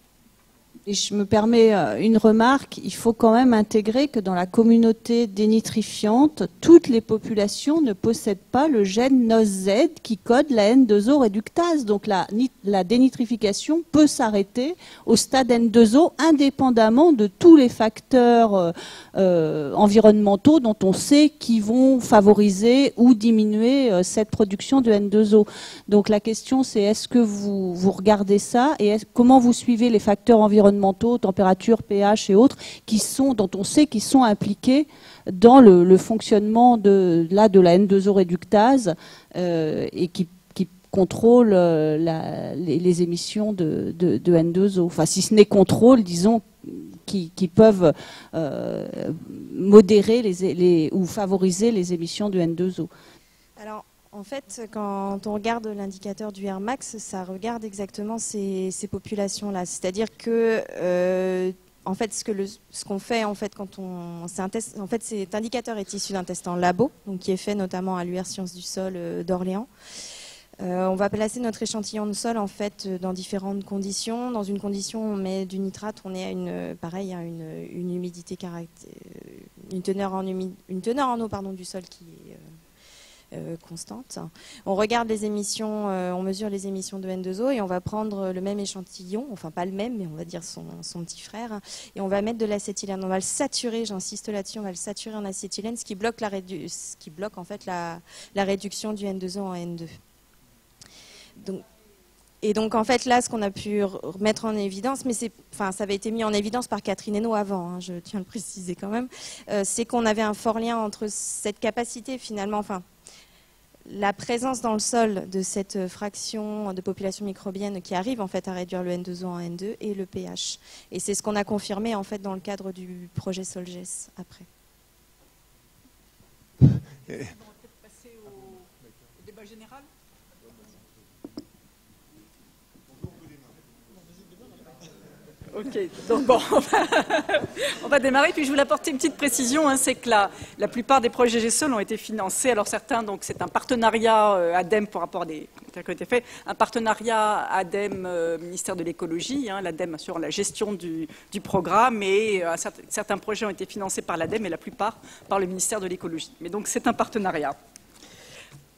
Et je me permets une remarque, il faut quand même intégrer que dans la communauté dénitrifiante, toutes les populations ne possèdent pas le gène NOS-Z qui code la N2O réductase. Donc la dénitrification peut s'arrêter au stade N2O indépendamment de tous les facteurs environnementaux dont on sait qui vont favoriser ou diminuer cette production de N2O. Donc la question c'est est-ce que vous regardez ça et comment vous suivez les facteurs environnementaux, température, pH et autres, dont on sait qu'ils sont impliqués dans le fonctionnement de la N2O réductase et qui contrôle les émissions de N2O. Enfin, si ce n'est contrôle, disons, qui peuvent modérer ou favoriser les émissions de N2O. Alors, en fait, quand on regarde l'indicateur du Airmax, ça regarde exactement ces populations-là. C'est-à-dire que, en fait, ce qu'on fait, en fait, quand c'est un test. En fait, cet indicateur est issu d'un test en labo, donc qui est fait notamment à l'UR Sciences du Sol d'Orléans. On va placer notre échantillon de sol en fait dans différentes conditions. Dans une condition, on met du nitrate, on est à une humidité une teneur en eau du sol qui est constante. On regarde les émissions, on mesure les émissions de N2O et on va prendre le même échantillon, enfin pas le même, mais on va dire son petit frère, et on va mettre de l'acétylène. On va le saturer, j'insiste là-dessus, on va le saturer en acétylène, ce qui bloque en fait la réduction du N2O en N2. Donc en fait là, ce qu'on a pu mettre en évidence, mais ça avait été mis en évidence par Catherine Hainaut avant, hein, je tiens à le préciser quand même, c'est qu'on avait un fort lien entre cette capacité finalement, la présence dans le sol de cette fraction de population microbienne qui arrive en fait à réduire le N2O en N2 et le pH. Et c'est ce qu'on a confirmé en fait dans le cadre du projet Solges après. On va peut-être passer au débat général. Ok, donc bon, on va démarrer. Puis je voulais apporter une petite précision, hein, c'est que la plupart des projets GSOL ont été financés. Alors certains, donc c'est un partenariat ADEME pour rapport à des commentaires qui ont été faits, un partenariat ADEME ministère de l'écologie. Hein, l'ADEME assure la gestion du programme et certains projets ont été financés par l'ADEME et la plupart par le ministère de l'écologie. Mais donc c'est un partenariat.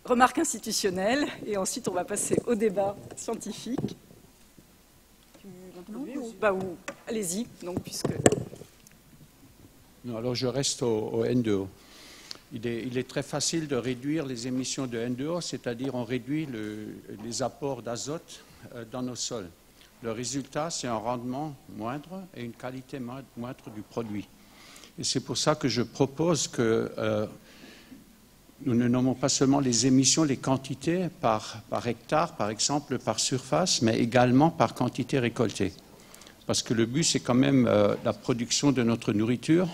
Remarque institutionnelle et ensuite on va passer au débat scientifique. Allez-y, donc, puisque... Non, alors je reste au N2O. Il est très facile de réduire les émissions de N2O, c'est-à-dire on réduit les apports d'azote dans nos sols. Le résultat, c'est un rendement moindre et une qualité moindre du produit. Et c'est pour ça que je propose que nous ne nommons pas seulement les émissions, les quantités par hectare, par exemple, par surface, mais également par quantité récoltée. Parce que le but, c'est quand même la production de notre nourriture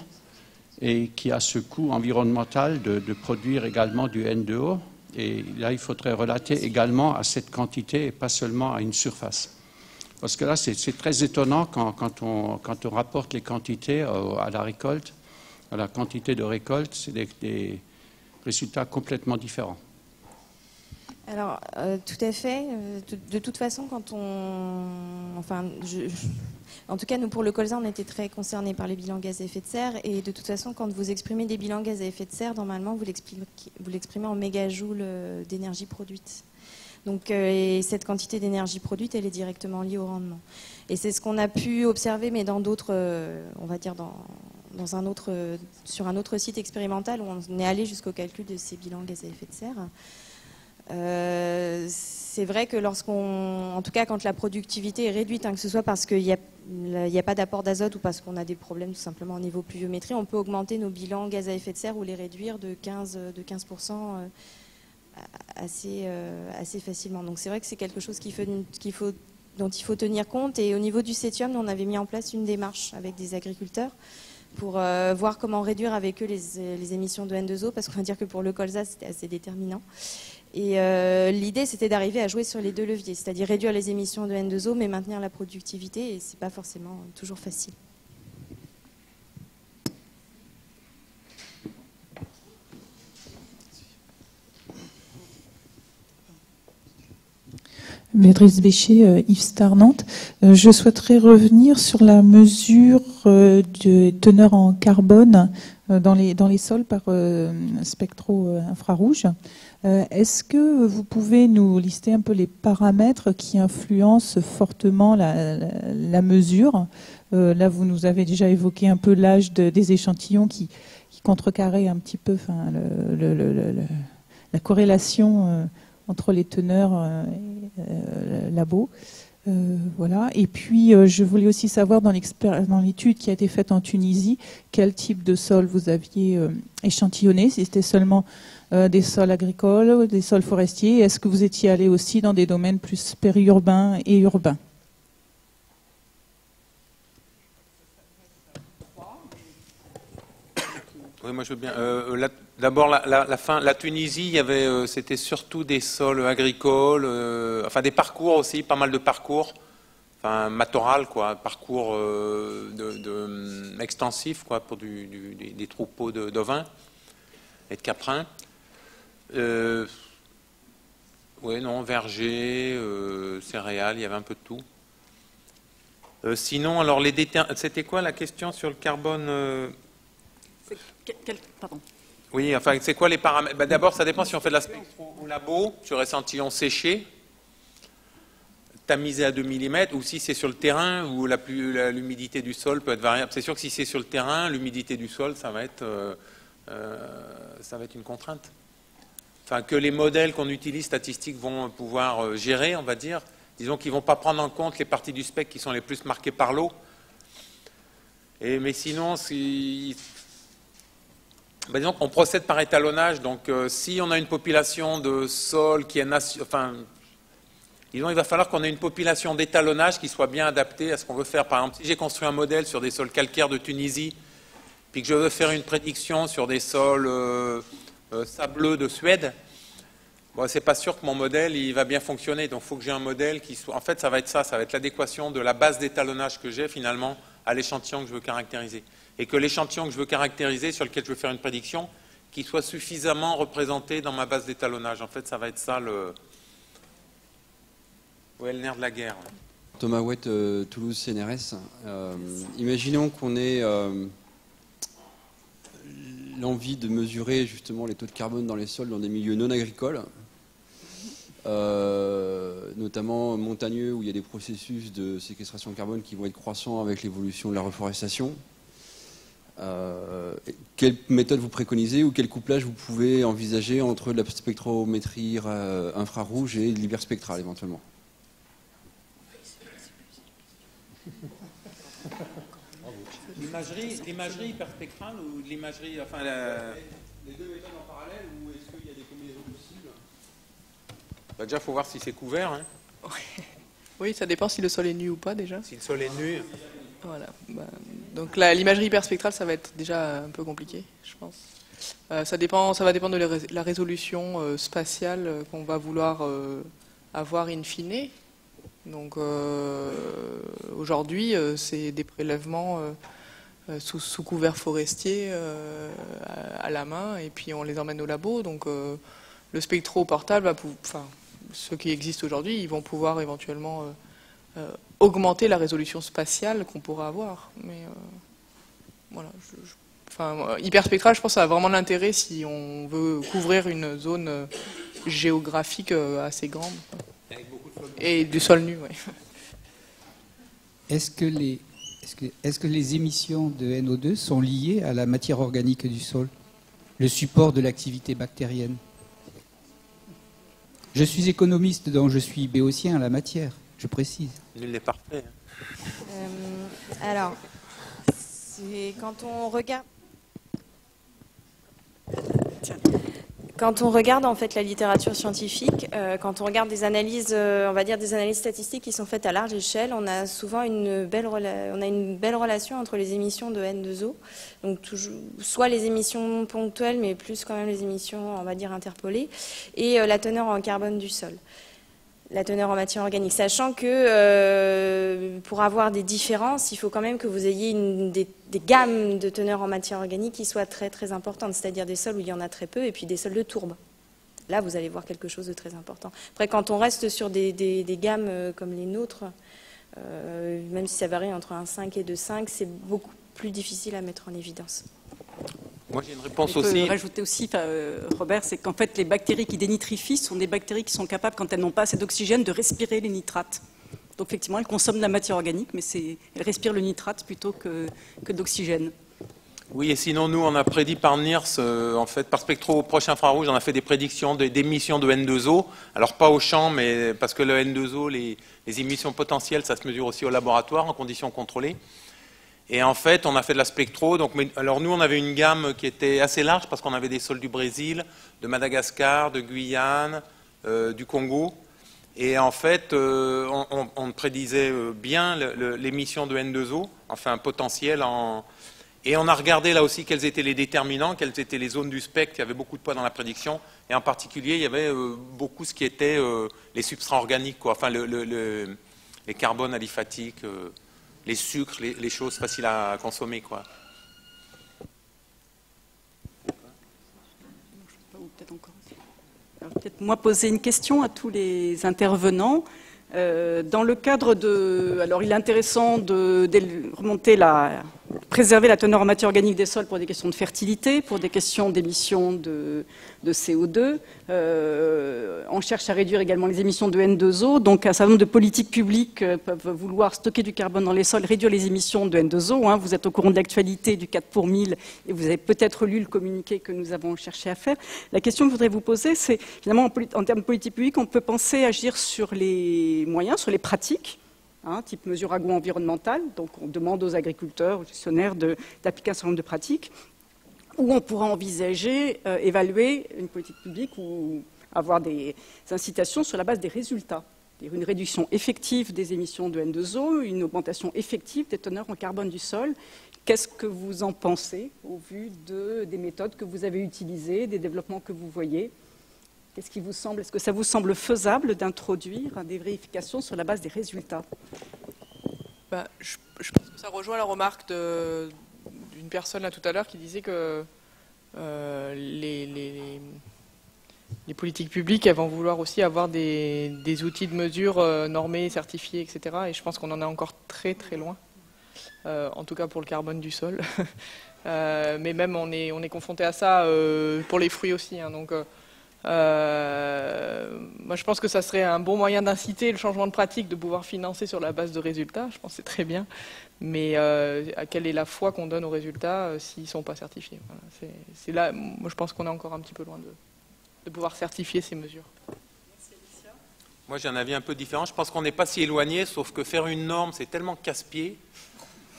et qui a ce coût environnemental de produire également du N2O. Et là, il faudrait relater également à cette quantité et pas seulement à une surface. Parce que là, c'est très étonnant quand on rapporte les quantités à la récolte, à la quantité de récolte, c'est des résultats complètement différents. Alors, tout à fait. De toute façon, en tout cas, nous, pour le colza, on était très concernés par les bilans gaz à effet de serre. Et de toute façon, quand vous exprimez des bilans gaz à effet de serre, normalement, vous l'exprimez en mégajoules d'énergie produite. Donc, et cette quantité d'énergie produite, elle est directement liée au rendement. Et c'est ce qu'on a pu observer, mais dans d'autres, on va dire, sur un autre site expérimental où on est allé jusqu'au calcul de ces bilans gaz à effet de serre. C'est vrai que en tout cas quand la productivité est réduite, hein, que ce soit parce qu'il n'y a pas d'apport d'azote ou parce qu'on a des problèmes tout simplement au niveau pluviométrie, on peut augmenter nos bilans gaz à effet de serre ou les réduire de 15% assez facilement. Donc c'est vrai que c'est quelque chose dont il faut tenir compte. Et au niveau du cétium, on avait mis en place une démarche avec des agriculteurs pour voir comment réduire avec eux les émissions de N2O, parce qu'on va dire que pour le colza, c'était assez déterminant. Et l'idée, c'était d'arriver à jouer sur les deux leviers, c'est-à-dire réduire les émissions de N2O, mais maintenir la productivité, et ce n'est pas forcément toujours facile. Béatrice Bécher, Yves Star Nantes. Je souhaiterais revenir sur la mesure de teneur en carbone dans les sols par spectro-infrarouge. Est-ce que vous pouvez nous lister un peu les paramètres qui influencent fortement la mesure? Là, vous nous avez déjà évoqué un peu l'âge des échantillons qui contrecarrait un petit peu la corrélation entre les teneurs labo. Voilà. Et puis, je voulais aussi savoir, dans l'étude qui a été faite en Tunisie, quel type de sol vous aviez échantillonné, si c'était seulement des sols agricoles ou des sols forestiers. Est-ce que vous étiez allé aussi dans des domaines plus périurbains et urbains? Oui, moi je veux bien. D'abord, la Tunisie, c'était surtout des sols agricoles, enfin des parcours aussi, pas mal de parcours, enfin mattoral quoi, parcours extensifs quoi, pour des troupeaux d'ovins et de caprins. Oui, non, verger, céréales, il y avait un peu de tout. Sinon, alors c'était quoi la question sur le carbone Pardon. Oui, enfin, c'est quoi les paramètres? D'abord, ça dépend si on fait de la spectro au labo, sur échantillon séché, tamisé à 2 mm, ou si c'est sur le terrain, où l'humidité du sol peut être variable. C'est sûr que si c'est sur le terrain, l'humidité du sol, ça va être une contrainte. Enfin, que les modèles qu'on utilise statistiques vont pouvoir gérer, on va dire. Disons qu'ils ne vont pas prendre en compte les parties du spectre qui sont les plus marquées par l'eau. Mais sinon, disons qu'on procède par étalonnage, donc si on a une population de sol qui est... Enfin, disons, il va falloir qu'on ait une population d'étalonnage qui soit bien adaptée à ce qu'on veut faire. Par exemple, si j'ai construit un modèle sur des sols calcaires de Tunisie, puis que je veux faire une prédiction sur des sols sableux de Suède, bon, c'est pas sûr que mon modèle il va bien fonctionner. Donc il faut que j'ai un modèle qui soit... En fait, ça va être l'adéquation de la base d'étalonnage que j'ai finalement à l'échantillon que je veux caractériser. Et que l'échantillon que je veux caractériser, sur lequel je veux faire une prédiction, qu'il soit suffisamment représenté dans ma base d'étalonnage. En fait, ça va être ça le nerf de la guerre. Thomas Ouette, Toulouse CNRS. Imaginons qu'on ait l'envie de mesurer justement les taux de carbone dans les sols dans des milieux non agricoles, notamment montagneux où il y a des processus de séquestration de carbone qui vont être croissants avec l'évolution de la reforestation. Quelle méthode vous préconisez ou quel couplage vous pouvez envisager entre la spectrométrie infrarouge et l'hyperspectral éventuellement? L'imagerie hyperspectrale ou l'imagerie... Enfin, les deux méthodes en parallèle ou est-ce qu'il y a des combinaisons possibles? Déjà, il faut voir si c'est couvert. Hein. Oui, ça dépend si le sol est nu ou pas déjà. Si le sol est nu... Voilà. Donc l'imagerie hyperspectrale, ça va être déjà un peu compliqué, je pense. Ça va dépendre de la résolution spatiale qu'on va vouloir avoir in fine. Donc aujourd'hui, c'est des prélèvements sous couvert forestier à la main, et puis on les emmène au labo. Donc le spectro-portal ceux qui existent aujourd'hui, ils vont pouvoir éventuellement augmenter la résolution spatiale qu'on pourra avoir. Mais voilà, hyperspectral, je pense que ça a vraiment l'intérêt si on veut couvrir une zone géographique assez grande. Et du sol nu, oui. Est-ce que les émissions de NO2 sont liées à la matière organique du sol, le support de l'activité bactérienne? Je suis économiste, donc je suis béotien à la matière, je précise. Nul n'est parfait. Alors, quand on regarde... Quand on regarde en fait la littérature scientifique, quand on regarde des analyses, on va dire des analyses statistiques qui sont faites à large échelle, on a souvent une belle relation entre les émissions de N2O, donc soit les émissions ponctuelles, mais plus quand même les émissions, on va dire interpolées, et la teneur en carbone du sol, la teneur en matière organique, sachant que pour avoir des différences, il faut quand même que vous ayez des gammes de teneur en matière organique qui soient très très importantes, c'est-à-dire des sols où il y en a très peu et puis des sols de tourbe. là, vous allez voir quelque chose de très important. Après, quand on reste sur des gammes comme les nôtres, même si ça varie entre un 5 et 2,5, c'est beaucoup plus difficile à mettre en évidence. Moi, j'ai une réponse Je peux aussi. rajouter aussi, Robert, c'est qu'en fait, les bactéries qui dénitrifient sont des bactéries qui sont capables, quand elles n'ont pas assez d'oxygène, de respirer les nitrates. Donc, effectivement, elles consomment de la matière organique, mais elles respirent le nitrate plutôt que d'oxygène. Oui, et sinon, nous, on a prédit par NIRS, en fait, par spectro proche infrarouge, on a fait des prédictions d'émissions de N2O. Alors, pas au champ, mais parce que le N2O, les émissions potentielles, ça se mesure aussi au laboratoire, en conditions contrôlées. Et en fait, on a fait de la spectro. Donc, alors, nous, on avait une gamme qui était assez large, parce qu'on avait des sols du Brésil, de Madagascar, de Guyane, du Congo. Et en fait, on prédisait bien l'émission de N2O, enfin, un potentiel en... Et on a regardé là aussi quels étaient les déterminants, quelles étaient les zones du spectre, il y avait beaucoup de poids dans la prédiction, et en particulier, il y avait beaucoup ce qui était les substrats organiques, quoi. Enfin les carbones aliphatiques, les sucres, les choses faciles à consommer, quoi. Peut-être moi poser une question à tous les intervenants. Dans le cadre de... Alors, il est intéressant de préserver la teneur en matière organique des sols pour des questions de fertilité, pour des questions d'émissions de CO2. On cherche à réduire également les émissions de N2O. Donc, un certain nombre de politiques publiques peuvent vouloir stocker du carbone dans les sols, réduire les émissions de N2O. Vous êtes au courant de l'actualité du 4 pour 1000 et vous avez peut-être lu le communiqué que nous avons cherché à faire. La question que je voudrais vous poser, c'est finalement, en termes de politique publique, on peut penser agir sur les moyens, sur les pratiques, type mesure agro-environnementale. Donc, on demande aux agriculteurs, aux gestionnaires d'appliquer un certain nombre de pratiques. Ou on pourra envisager, évaluer une politique publique ou avoir des incitations sur la base des résultats. Une réduction effective des émissions de N2O, une augmentation effective des teneurs en carbone du sol. Qu'est-ce que vous en pensez au vu des méthodes que vous avez utilisées, des développements que vous voyez? Qu'est-ce qui vous semble? Est-ce que ça vous semble faisable d'introduire des vérifications sur la base des résultats? Je pense que ça rejoint la remarque d'une personne là tout à l'heure qui disait que les politiques publiques, elles vont vouloir aussi avoir des outils de mesure normés, certifiés, etc. Et je pense qu'on en est encore très très loin, en tout cas pour le carbone du sol. Mais même on est confronté à ça pour les fruits aussi. Donc, moi je pense que ça serait un bon moyen d'inciter le changement de pratique, de pouvoir financer sur la base de résultats. Je pense que c'est très bien, mais quelle est la foi qu'on donne aux résultats s'ils ne sont pas certifiés? Voilà, c'est là, moi je pense qu'on est encore un petit peu loin de pouvoir certifier ces mesures. Moi j'ai un avis un peu différent, je pense qu'on n'est pas si éloigné, sauf que faire une norme c'est tellement casse-pied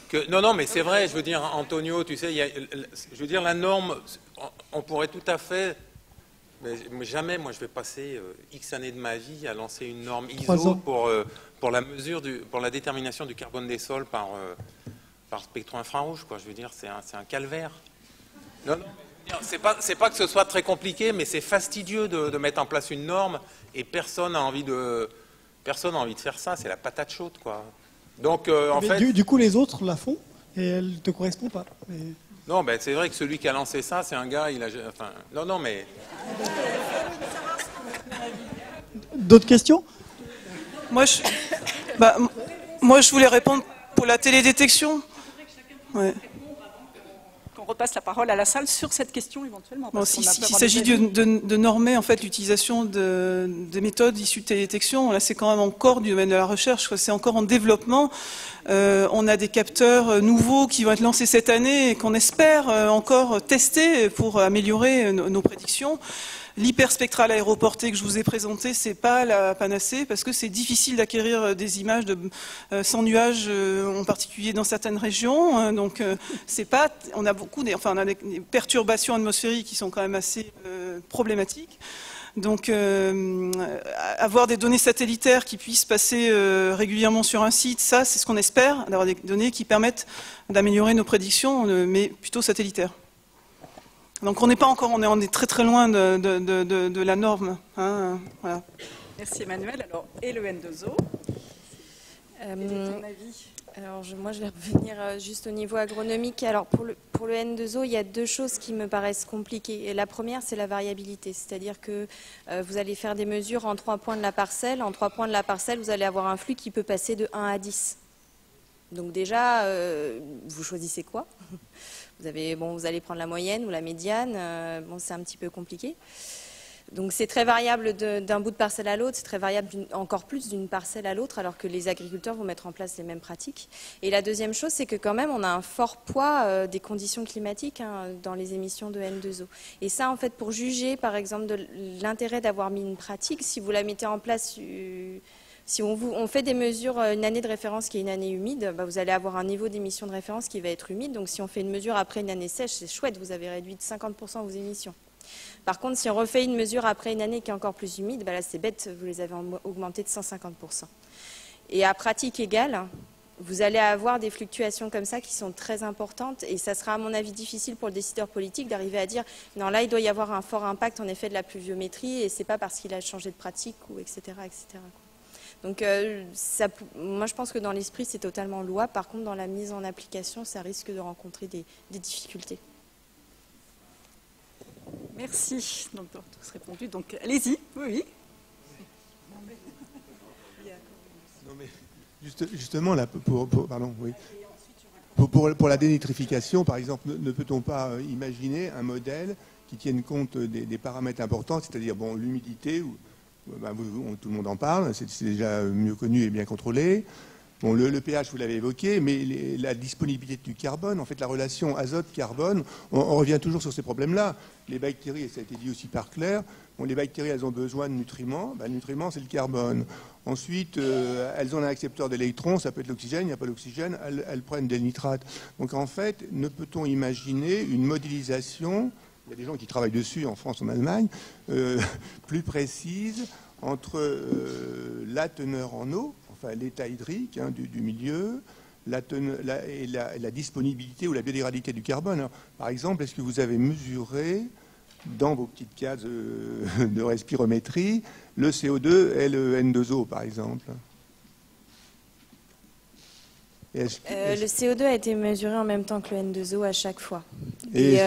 que... Non, mais c'est vrai, je veux dire, Antonio, tu sais, je veux dire, la norme, on pourrait tout à fait... Mais jamais, moi, je vais passer X années de ma vie à lancer une norme ISO pour la mesure, pour la détermination du carbone des sols par spectro-infrarouge, quoi. Je veux dire, c'est un calvaire. Non, c'est pas que ce soit très compliqué, mais c'est fastidieux de mettre en place une norme et personne n'a envie de faire ça. C'est la patate chaude, quoi. Donc, en fait, du coup, les autres la font et elle ne te correspond pas. Mais... Non, c'est vrai que celui qui a lancé ça, c'est un gars, enfin, non, mais... D'autres questions? Moi, je voulais répondre pour la télédétection. Ouais. Qu'on repasse la parole à la salle sur cette question éventuellement. Bon, s'il s'agit de normer en fait l'utilisation des méthodes issues de télédétection, là c'est quand même encore du domaine de la recherche, c'est encore en développement. On a des capteurs nouveaux qui vont être lancés cette année et qu'on espère encore tester pour améliorer nos prédictions. L'hyperspectral aéroporté que je vous ai présenté, c'est pas la panacée parce que c'est difficile d'acquérir des images sans nuages, en particulier dans certaines régions. Donc c'est pas, on a des perturbations atmosphériques qui sont quand même assez problématiques. Donc avoir des données satellitaires qui puissent passer régulièrement sur un site, ça c'est ce qu'on espère, d'avoir des données qui permettent d'améliorer nos prédictions, mais plutôt satellitaires. Donc on n'est pas encore, on est très très loin de la norme. Voilà. Merci Emmanuel. Alors, et le N2O, quel est ton avis? Alors moi je vais revenir juste au niveau agronomique. Alors pour le N2O, il y a deux choses qui me paraissent compliquées. Et la première, c'est la variabilité, c'est-à-dire que vous allez faire des mesures en 3 points de la parcelle. En 3 points de la parcelle, vous allez avoir un flux qui peut passer de 1 à 10. Donc déjà, vous choisissez quoi? Vous allez prendre la moyenne ou la médiane. C'est un petit peu compliqué. Donc c'est très variable d'un bout de parcelle à l'autre, c'est très variable encore plus d'une parcelle à l'autre, alors que les agriculteurs vont mettre en place les mêmes pratiques. Et la deuxième chose, c'est que quand même on a un fort poids des conditions climatiques dans les émissions de N2O. Et ça, en fait, pour juger, par exemple, de l'intérêt d'avoir mis une pratique, si vous la mettez en place, si on fait des mesures, une année de référence qui est une année humide, vous allez avoir un niveau d'émission de référence qui va être humide. Donc si on fait une mesure après une année sèche, c'est chouette, vous avez réduit de 50% vos émissions. Par contre, si on refait une mesure après une année qui est encore plus humide, là c'est bête, vous les avez augmentées de 150%. Et à pratique égale, vous allez avoir des fluctuations comme ça qui sont très importantes et ça sera à mon avis difficile pour le décideur politique d'arriver à dire non, là il doit y avoir un fort impact en effet de la pluviométrie et c'est pas parce qu'il a changé de pratique ou etc. etc. Donc moi je pense que dans l'esprit c'est totalement louable, par contre dans la mise en application ça risque de rencontrer des difficultés. Merci. Donc, tous répondu. Donc, allez-y. Oui. Non, mais justement, là, pour la dénitrification, par exemple, ne peut-on pas imaginer un modèle qui tienne compte des paramètres importants, c'est-à-dire l'humidité, tout le monde en parle, c'est déjà mieux connu et bien contrôlé. Le pH, vous l'avez évoqué, mais la disponibilité du carbone, en fait, la relation azote-carbone, on revient toujours sur ces problèmes-là. Les bactéries, et ça a été dit aussi par Claire, les bactéries, elles ont besoin de nutriments. Le nutriment, c'est le carbone. Ensuite, elles ont un accepteur d'électrons, ça peut être l'oxygène, il n'y a pas d'oxygène, elles prennent des nitrates. Donc, en fait, ne peut-on imaginer une modélisation, il y a des gens qui travaillent dessus en France, en Allemagne, plus précise entre la teneur en eau, enfin l'état hydrique du milieu, et la disponibilité ou la biodégradabilité du carbone. Alors, par exemple, est-ce que vous avez mesuré dans vos petites cases de respirométrie le CO2 et le N2O, par exemple? Le CO2 a été mesuré en même temps que le N2O à chaque fois. Oui,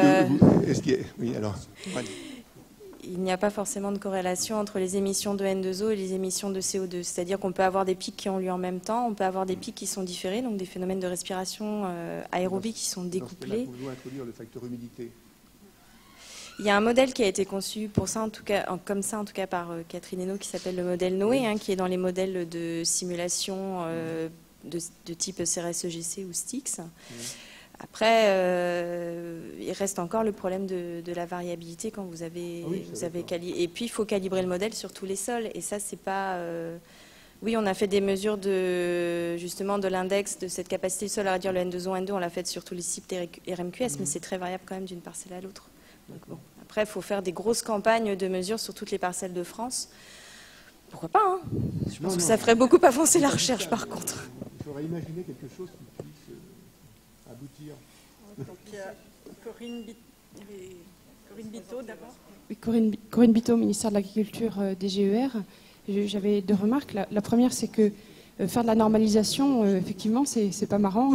alors. Il n'y a pas forcément de corrélation entre les émissions de N2O et les émissions de CO2. C'est-à-dire qu'on peut avoir des pics qui ont lieu en même temps, on peut avoir des pics qui sont différés, donc des phénomènes de respiration aérobie qui sont découplés. Pouvez-vous introduire le facteur humidité? Il y a un modèle qui a été conçu pour ça, en tout cas, comme ça, en tout cas par Catherine Hainaut, qui s'appelle le modèle Noé, qui est dans les modèles de simulation de type CRS-EGC ou STIX. Après, il reste encore le problème de la variabilité quand vous avez, calibré. Et puis, il faut calibrer le modèle sur tous les sols. Et ça, c'est pas... Oui, on a fait des mesures justement de l'index de cette capacité du sol à réduire le N2O, N2. On l'a fait sur tous les sites RMQS, mais c'est très variable quand même d'une parcelle à l'autre. Après, il faut faire des grosses campagnes de mesures sur toutes les parcelles de France. Pourquoi pas, Je pense que ça ferait beaucoup avancer la recherche, par contre. Il faudrait imaginer quelque chose qui puisse... aboutir. Donc, il y a Corinne Biteau d'abord. Oui, Corinne Biteau, ministère de l'Agriculture, DGER. J'avais 2 remarques. La première, c'est que faire de la normalisation, effectivement, c'est pas marrant.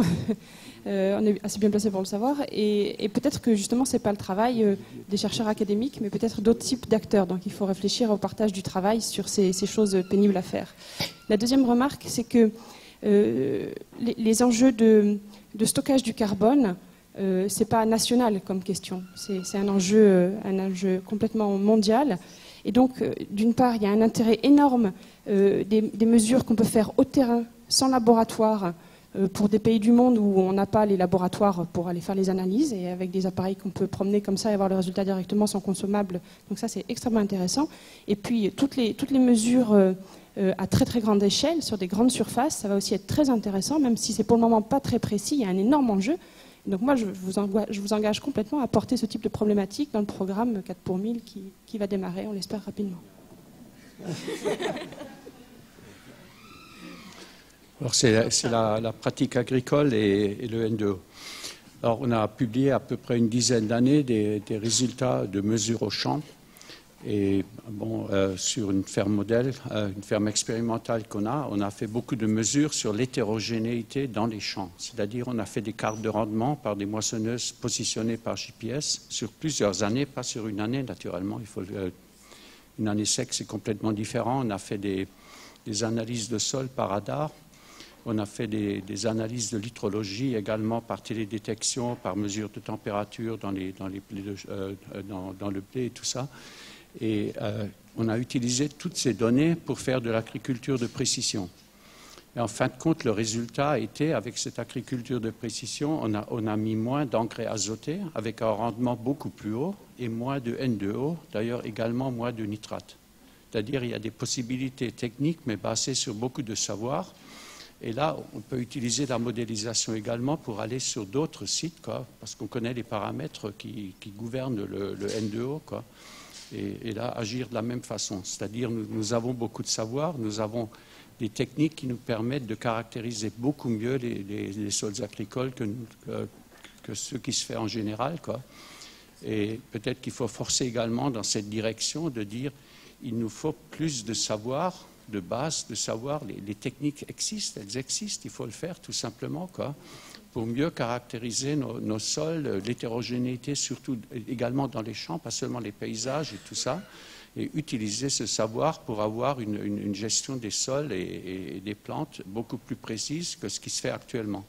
On est assez bien placé pour le savoir. Et peut-être que justement, c'est pas le travail des chercheurs académiques, mais peut-être d'autres types d'acteurs. Donc il faut réfléchir au partage du travail sur ces choses pénibles à faire. La deuxième remarque, c'est que les enjeux de stockage du carbone, c'est pas national comme question. C'est un enjeu complètement mondial. Et donc, d'une part, il y a un intérêt énorme des mesures qu'on peut faire au terrain, sans laboratoire, pour des pays du monde où on n'a pas les laboratoires pour aller faire les analyses, et avec des appareils qu'on peut promener comme ça et avoir le résultat directement, sont consommables. Donc ça, c'est extrêmement intéressant. Et puis, toutes les mesures à très très grande échelle, sur des grandes surfaces, ça va aussi être très intéressant, même si c'est pour le moment pas très précis, il y a un énorme enjeu. Donc moi, je vous engage complètement à porter ce type de problématique dans le programme 4 pour 1000 qui va démarrer, on l'espère, rapidement. Alors c'est la pratique agricole et le N2O. Alors on a publié à peu près une dizaine d'années des résultats de mesures au champ. Et bon, sur une ferme modèle, une ferme expérimentale qu'on a, on a fait beaucoup de mesures sur l'hétérogénéité dans les champs. C'est-à-dire on a fait des cartes de rendement par des moissonneuses positionnées par GPS sur plusieurs années, pas sur une année naturellement. Une année sec, c'est complètement différent. On a fait des analyses de sol par radar. On a fait des analyses de litrologie également par télédétection, par mesure de température dans le blé et tout ça. Et on a utilisé toutes ces données pour faire de l'agriculture de précision. Et en fin de compte, le résultat a été, avec cette agriculture de précision, on a mis moins d'engrais azotés, avec un rendement beaucoup plus haut, et moins de N2O, d'ailleurs également moins de nitrate. C'est-à-dire il y a des possibilités techniques, mais basées sur beaucoup de savoir. Et là, on peut utiliser la modélisation également pour aller sur d'autres sites, quoi, parce qu'on connaît les paramètres qui gouvernent le N2O, quoi. Et là, agir de la même façon. C'est-à-dire, nous avons beaucoup de savoir, nous avons des techniques qui nous permettent de caractériser beaucoup mieux les sols agricoles que ce qui se fait en général, quoi. Et peut-être qu'il faut forcer également dans cette direction de dire il nous faut plus de savoir, de base, de savoir. Les techniques existent, elles existent, il faut le faire tout simplement, quoi, pour mieux caractériser nos sols, l'hétérogénéité, surtout également dans les champs, pas seulement les paysages et tout ça, et utiliser ce savoir pour avoir une gestion des sols et des plantes beaucoup plus précise que ce qui se fait actuellement.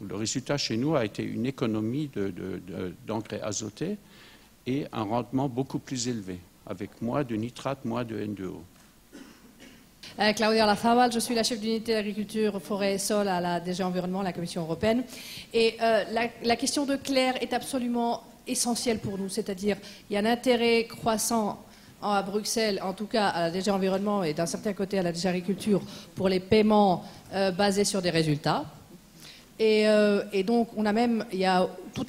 Le résultat chez nous a été une économie d'engrais azotés et un rendement beaucoup plus élevé, avec moins de nitrate, moins de N2O. Claudia Olazábal, je suis la chef d'unité d'agriculture, forêt et sol à la DG Environnement, la Commission européenne. Et la question de Claire est absolument essentielle pour nous, c'est-à-dire il y a un intérêt croissant à Bruxelles, en tout cas à la DG Environnement et d'un certain côté à la DG Agriculture, pour les paiements basés sur des résultats. Et donc il y a tout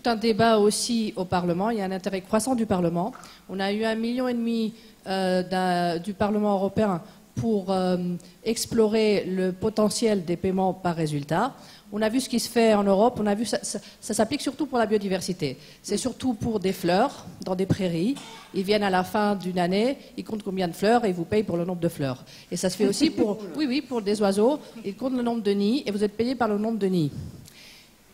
un débat aussi au Parlement, il y a un intérêt croissant du Parlement. On a eu 1,5 million du Parlement européen pour explorer le potentiel des paiements par résultat. On a vu ce qui se fait en Europe, on a vu ça s'applique surtout pour la biodiversité. C'est surtout pour des fleurs dans des prairies. Ils viennent à la fin d'une année, ils comptent combien de fleurs et ils vous payent pour le nombre de fleurs. Et ça se fait aussi pour des oiseaux. Ils comptent le nombre de nids et vous êtes payé par le nombre de nids.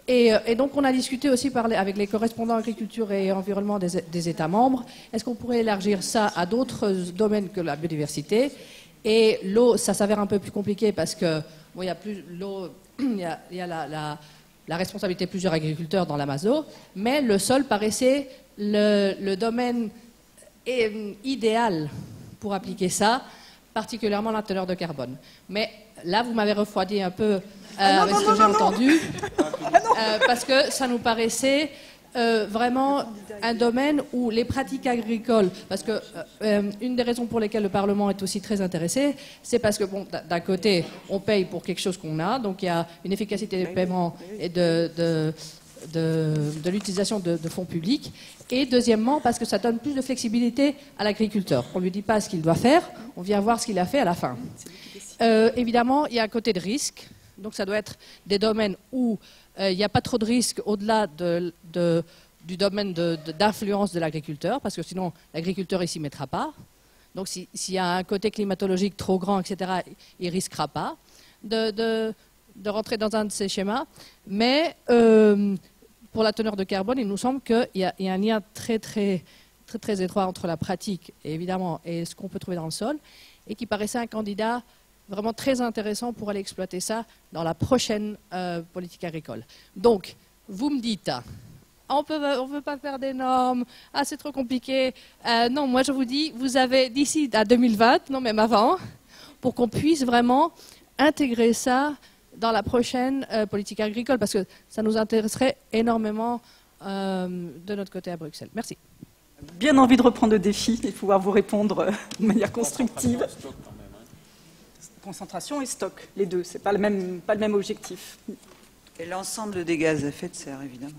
Et donc on a discuté aussi avec les correspondants agriculture et environnement des États membres. Est-ce qu'on pourrait élargir ça à d'autres domaines que la biodiversité? Et l'eau, ça s'avère un peu plus compliqué parce que bon, il y a plus l'eau, il y a la responsabilité de plusieurs agriculteurs dans l'Amazo, mais le sol paraissait le domaine idéal pour appliquer ça, particulièrement la teneur de carbone. Mais là, vous m'avez refroidi un peu avec ce que j'ai entendu, parce que ça nous paraissait vraiment un domaine où les pratiques agricoles, parce que une des raisons pour lesquelles le Parlement est aussi très intéressé, c'est parce que bon, d'un côté, on paye pour quelque chose qu'on a, donc il y a une efficacité des paiements et de l'utilisation de fonds publics, et deuxièmement parce que ça donne plus de flexibilité à l'agriculteur. On ne lui dit pas ce qu'il doit faire, on vient voir ce qu'il a fait à la fin. Évidemment, il y a un côté de risque, donc ça doit être des domaines où il n'y a pas trop de risques au-delà du domaine d'influence de l'agriculteur, parce que sinon l'agriculteur ne s'y mettra pas. Donc s'il y a un côté climatologique trop grand, etc., il ne risquera pas de rentrer dans un de ces schémas. Mais pour la teneur de carbone, il nous semble qu'il y a un lien très étroit entre la pratique, évidemment, et ce qu'on peut trouver dans le sol, et qui paraissait un candidat vraiment très intéressant pour aller exploiter ça dans la prochaine politique agricole. Donc, vous me dites, on ne veut pas faire des normes, c'est trop compliqué. Non, moi je vous dis, vous avez d'ici à 2020, non même avant, pour qu'on puisse vraiment intégrer ça dans la prochaine politique agricole, parce que ça nous intéresserait énormément de notre côté à Bruxelles. Merci. Bien envie de reprendre le défi et pouvoir vous répondre de manière constructive. Concentration et stock, les deux, c'est pas le même objectif. Et l'ensemble des gaz à effet de serre, évidemment.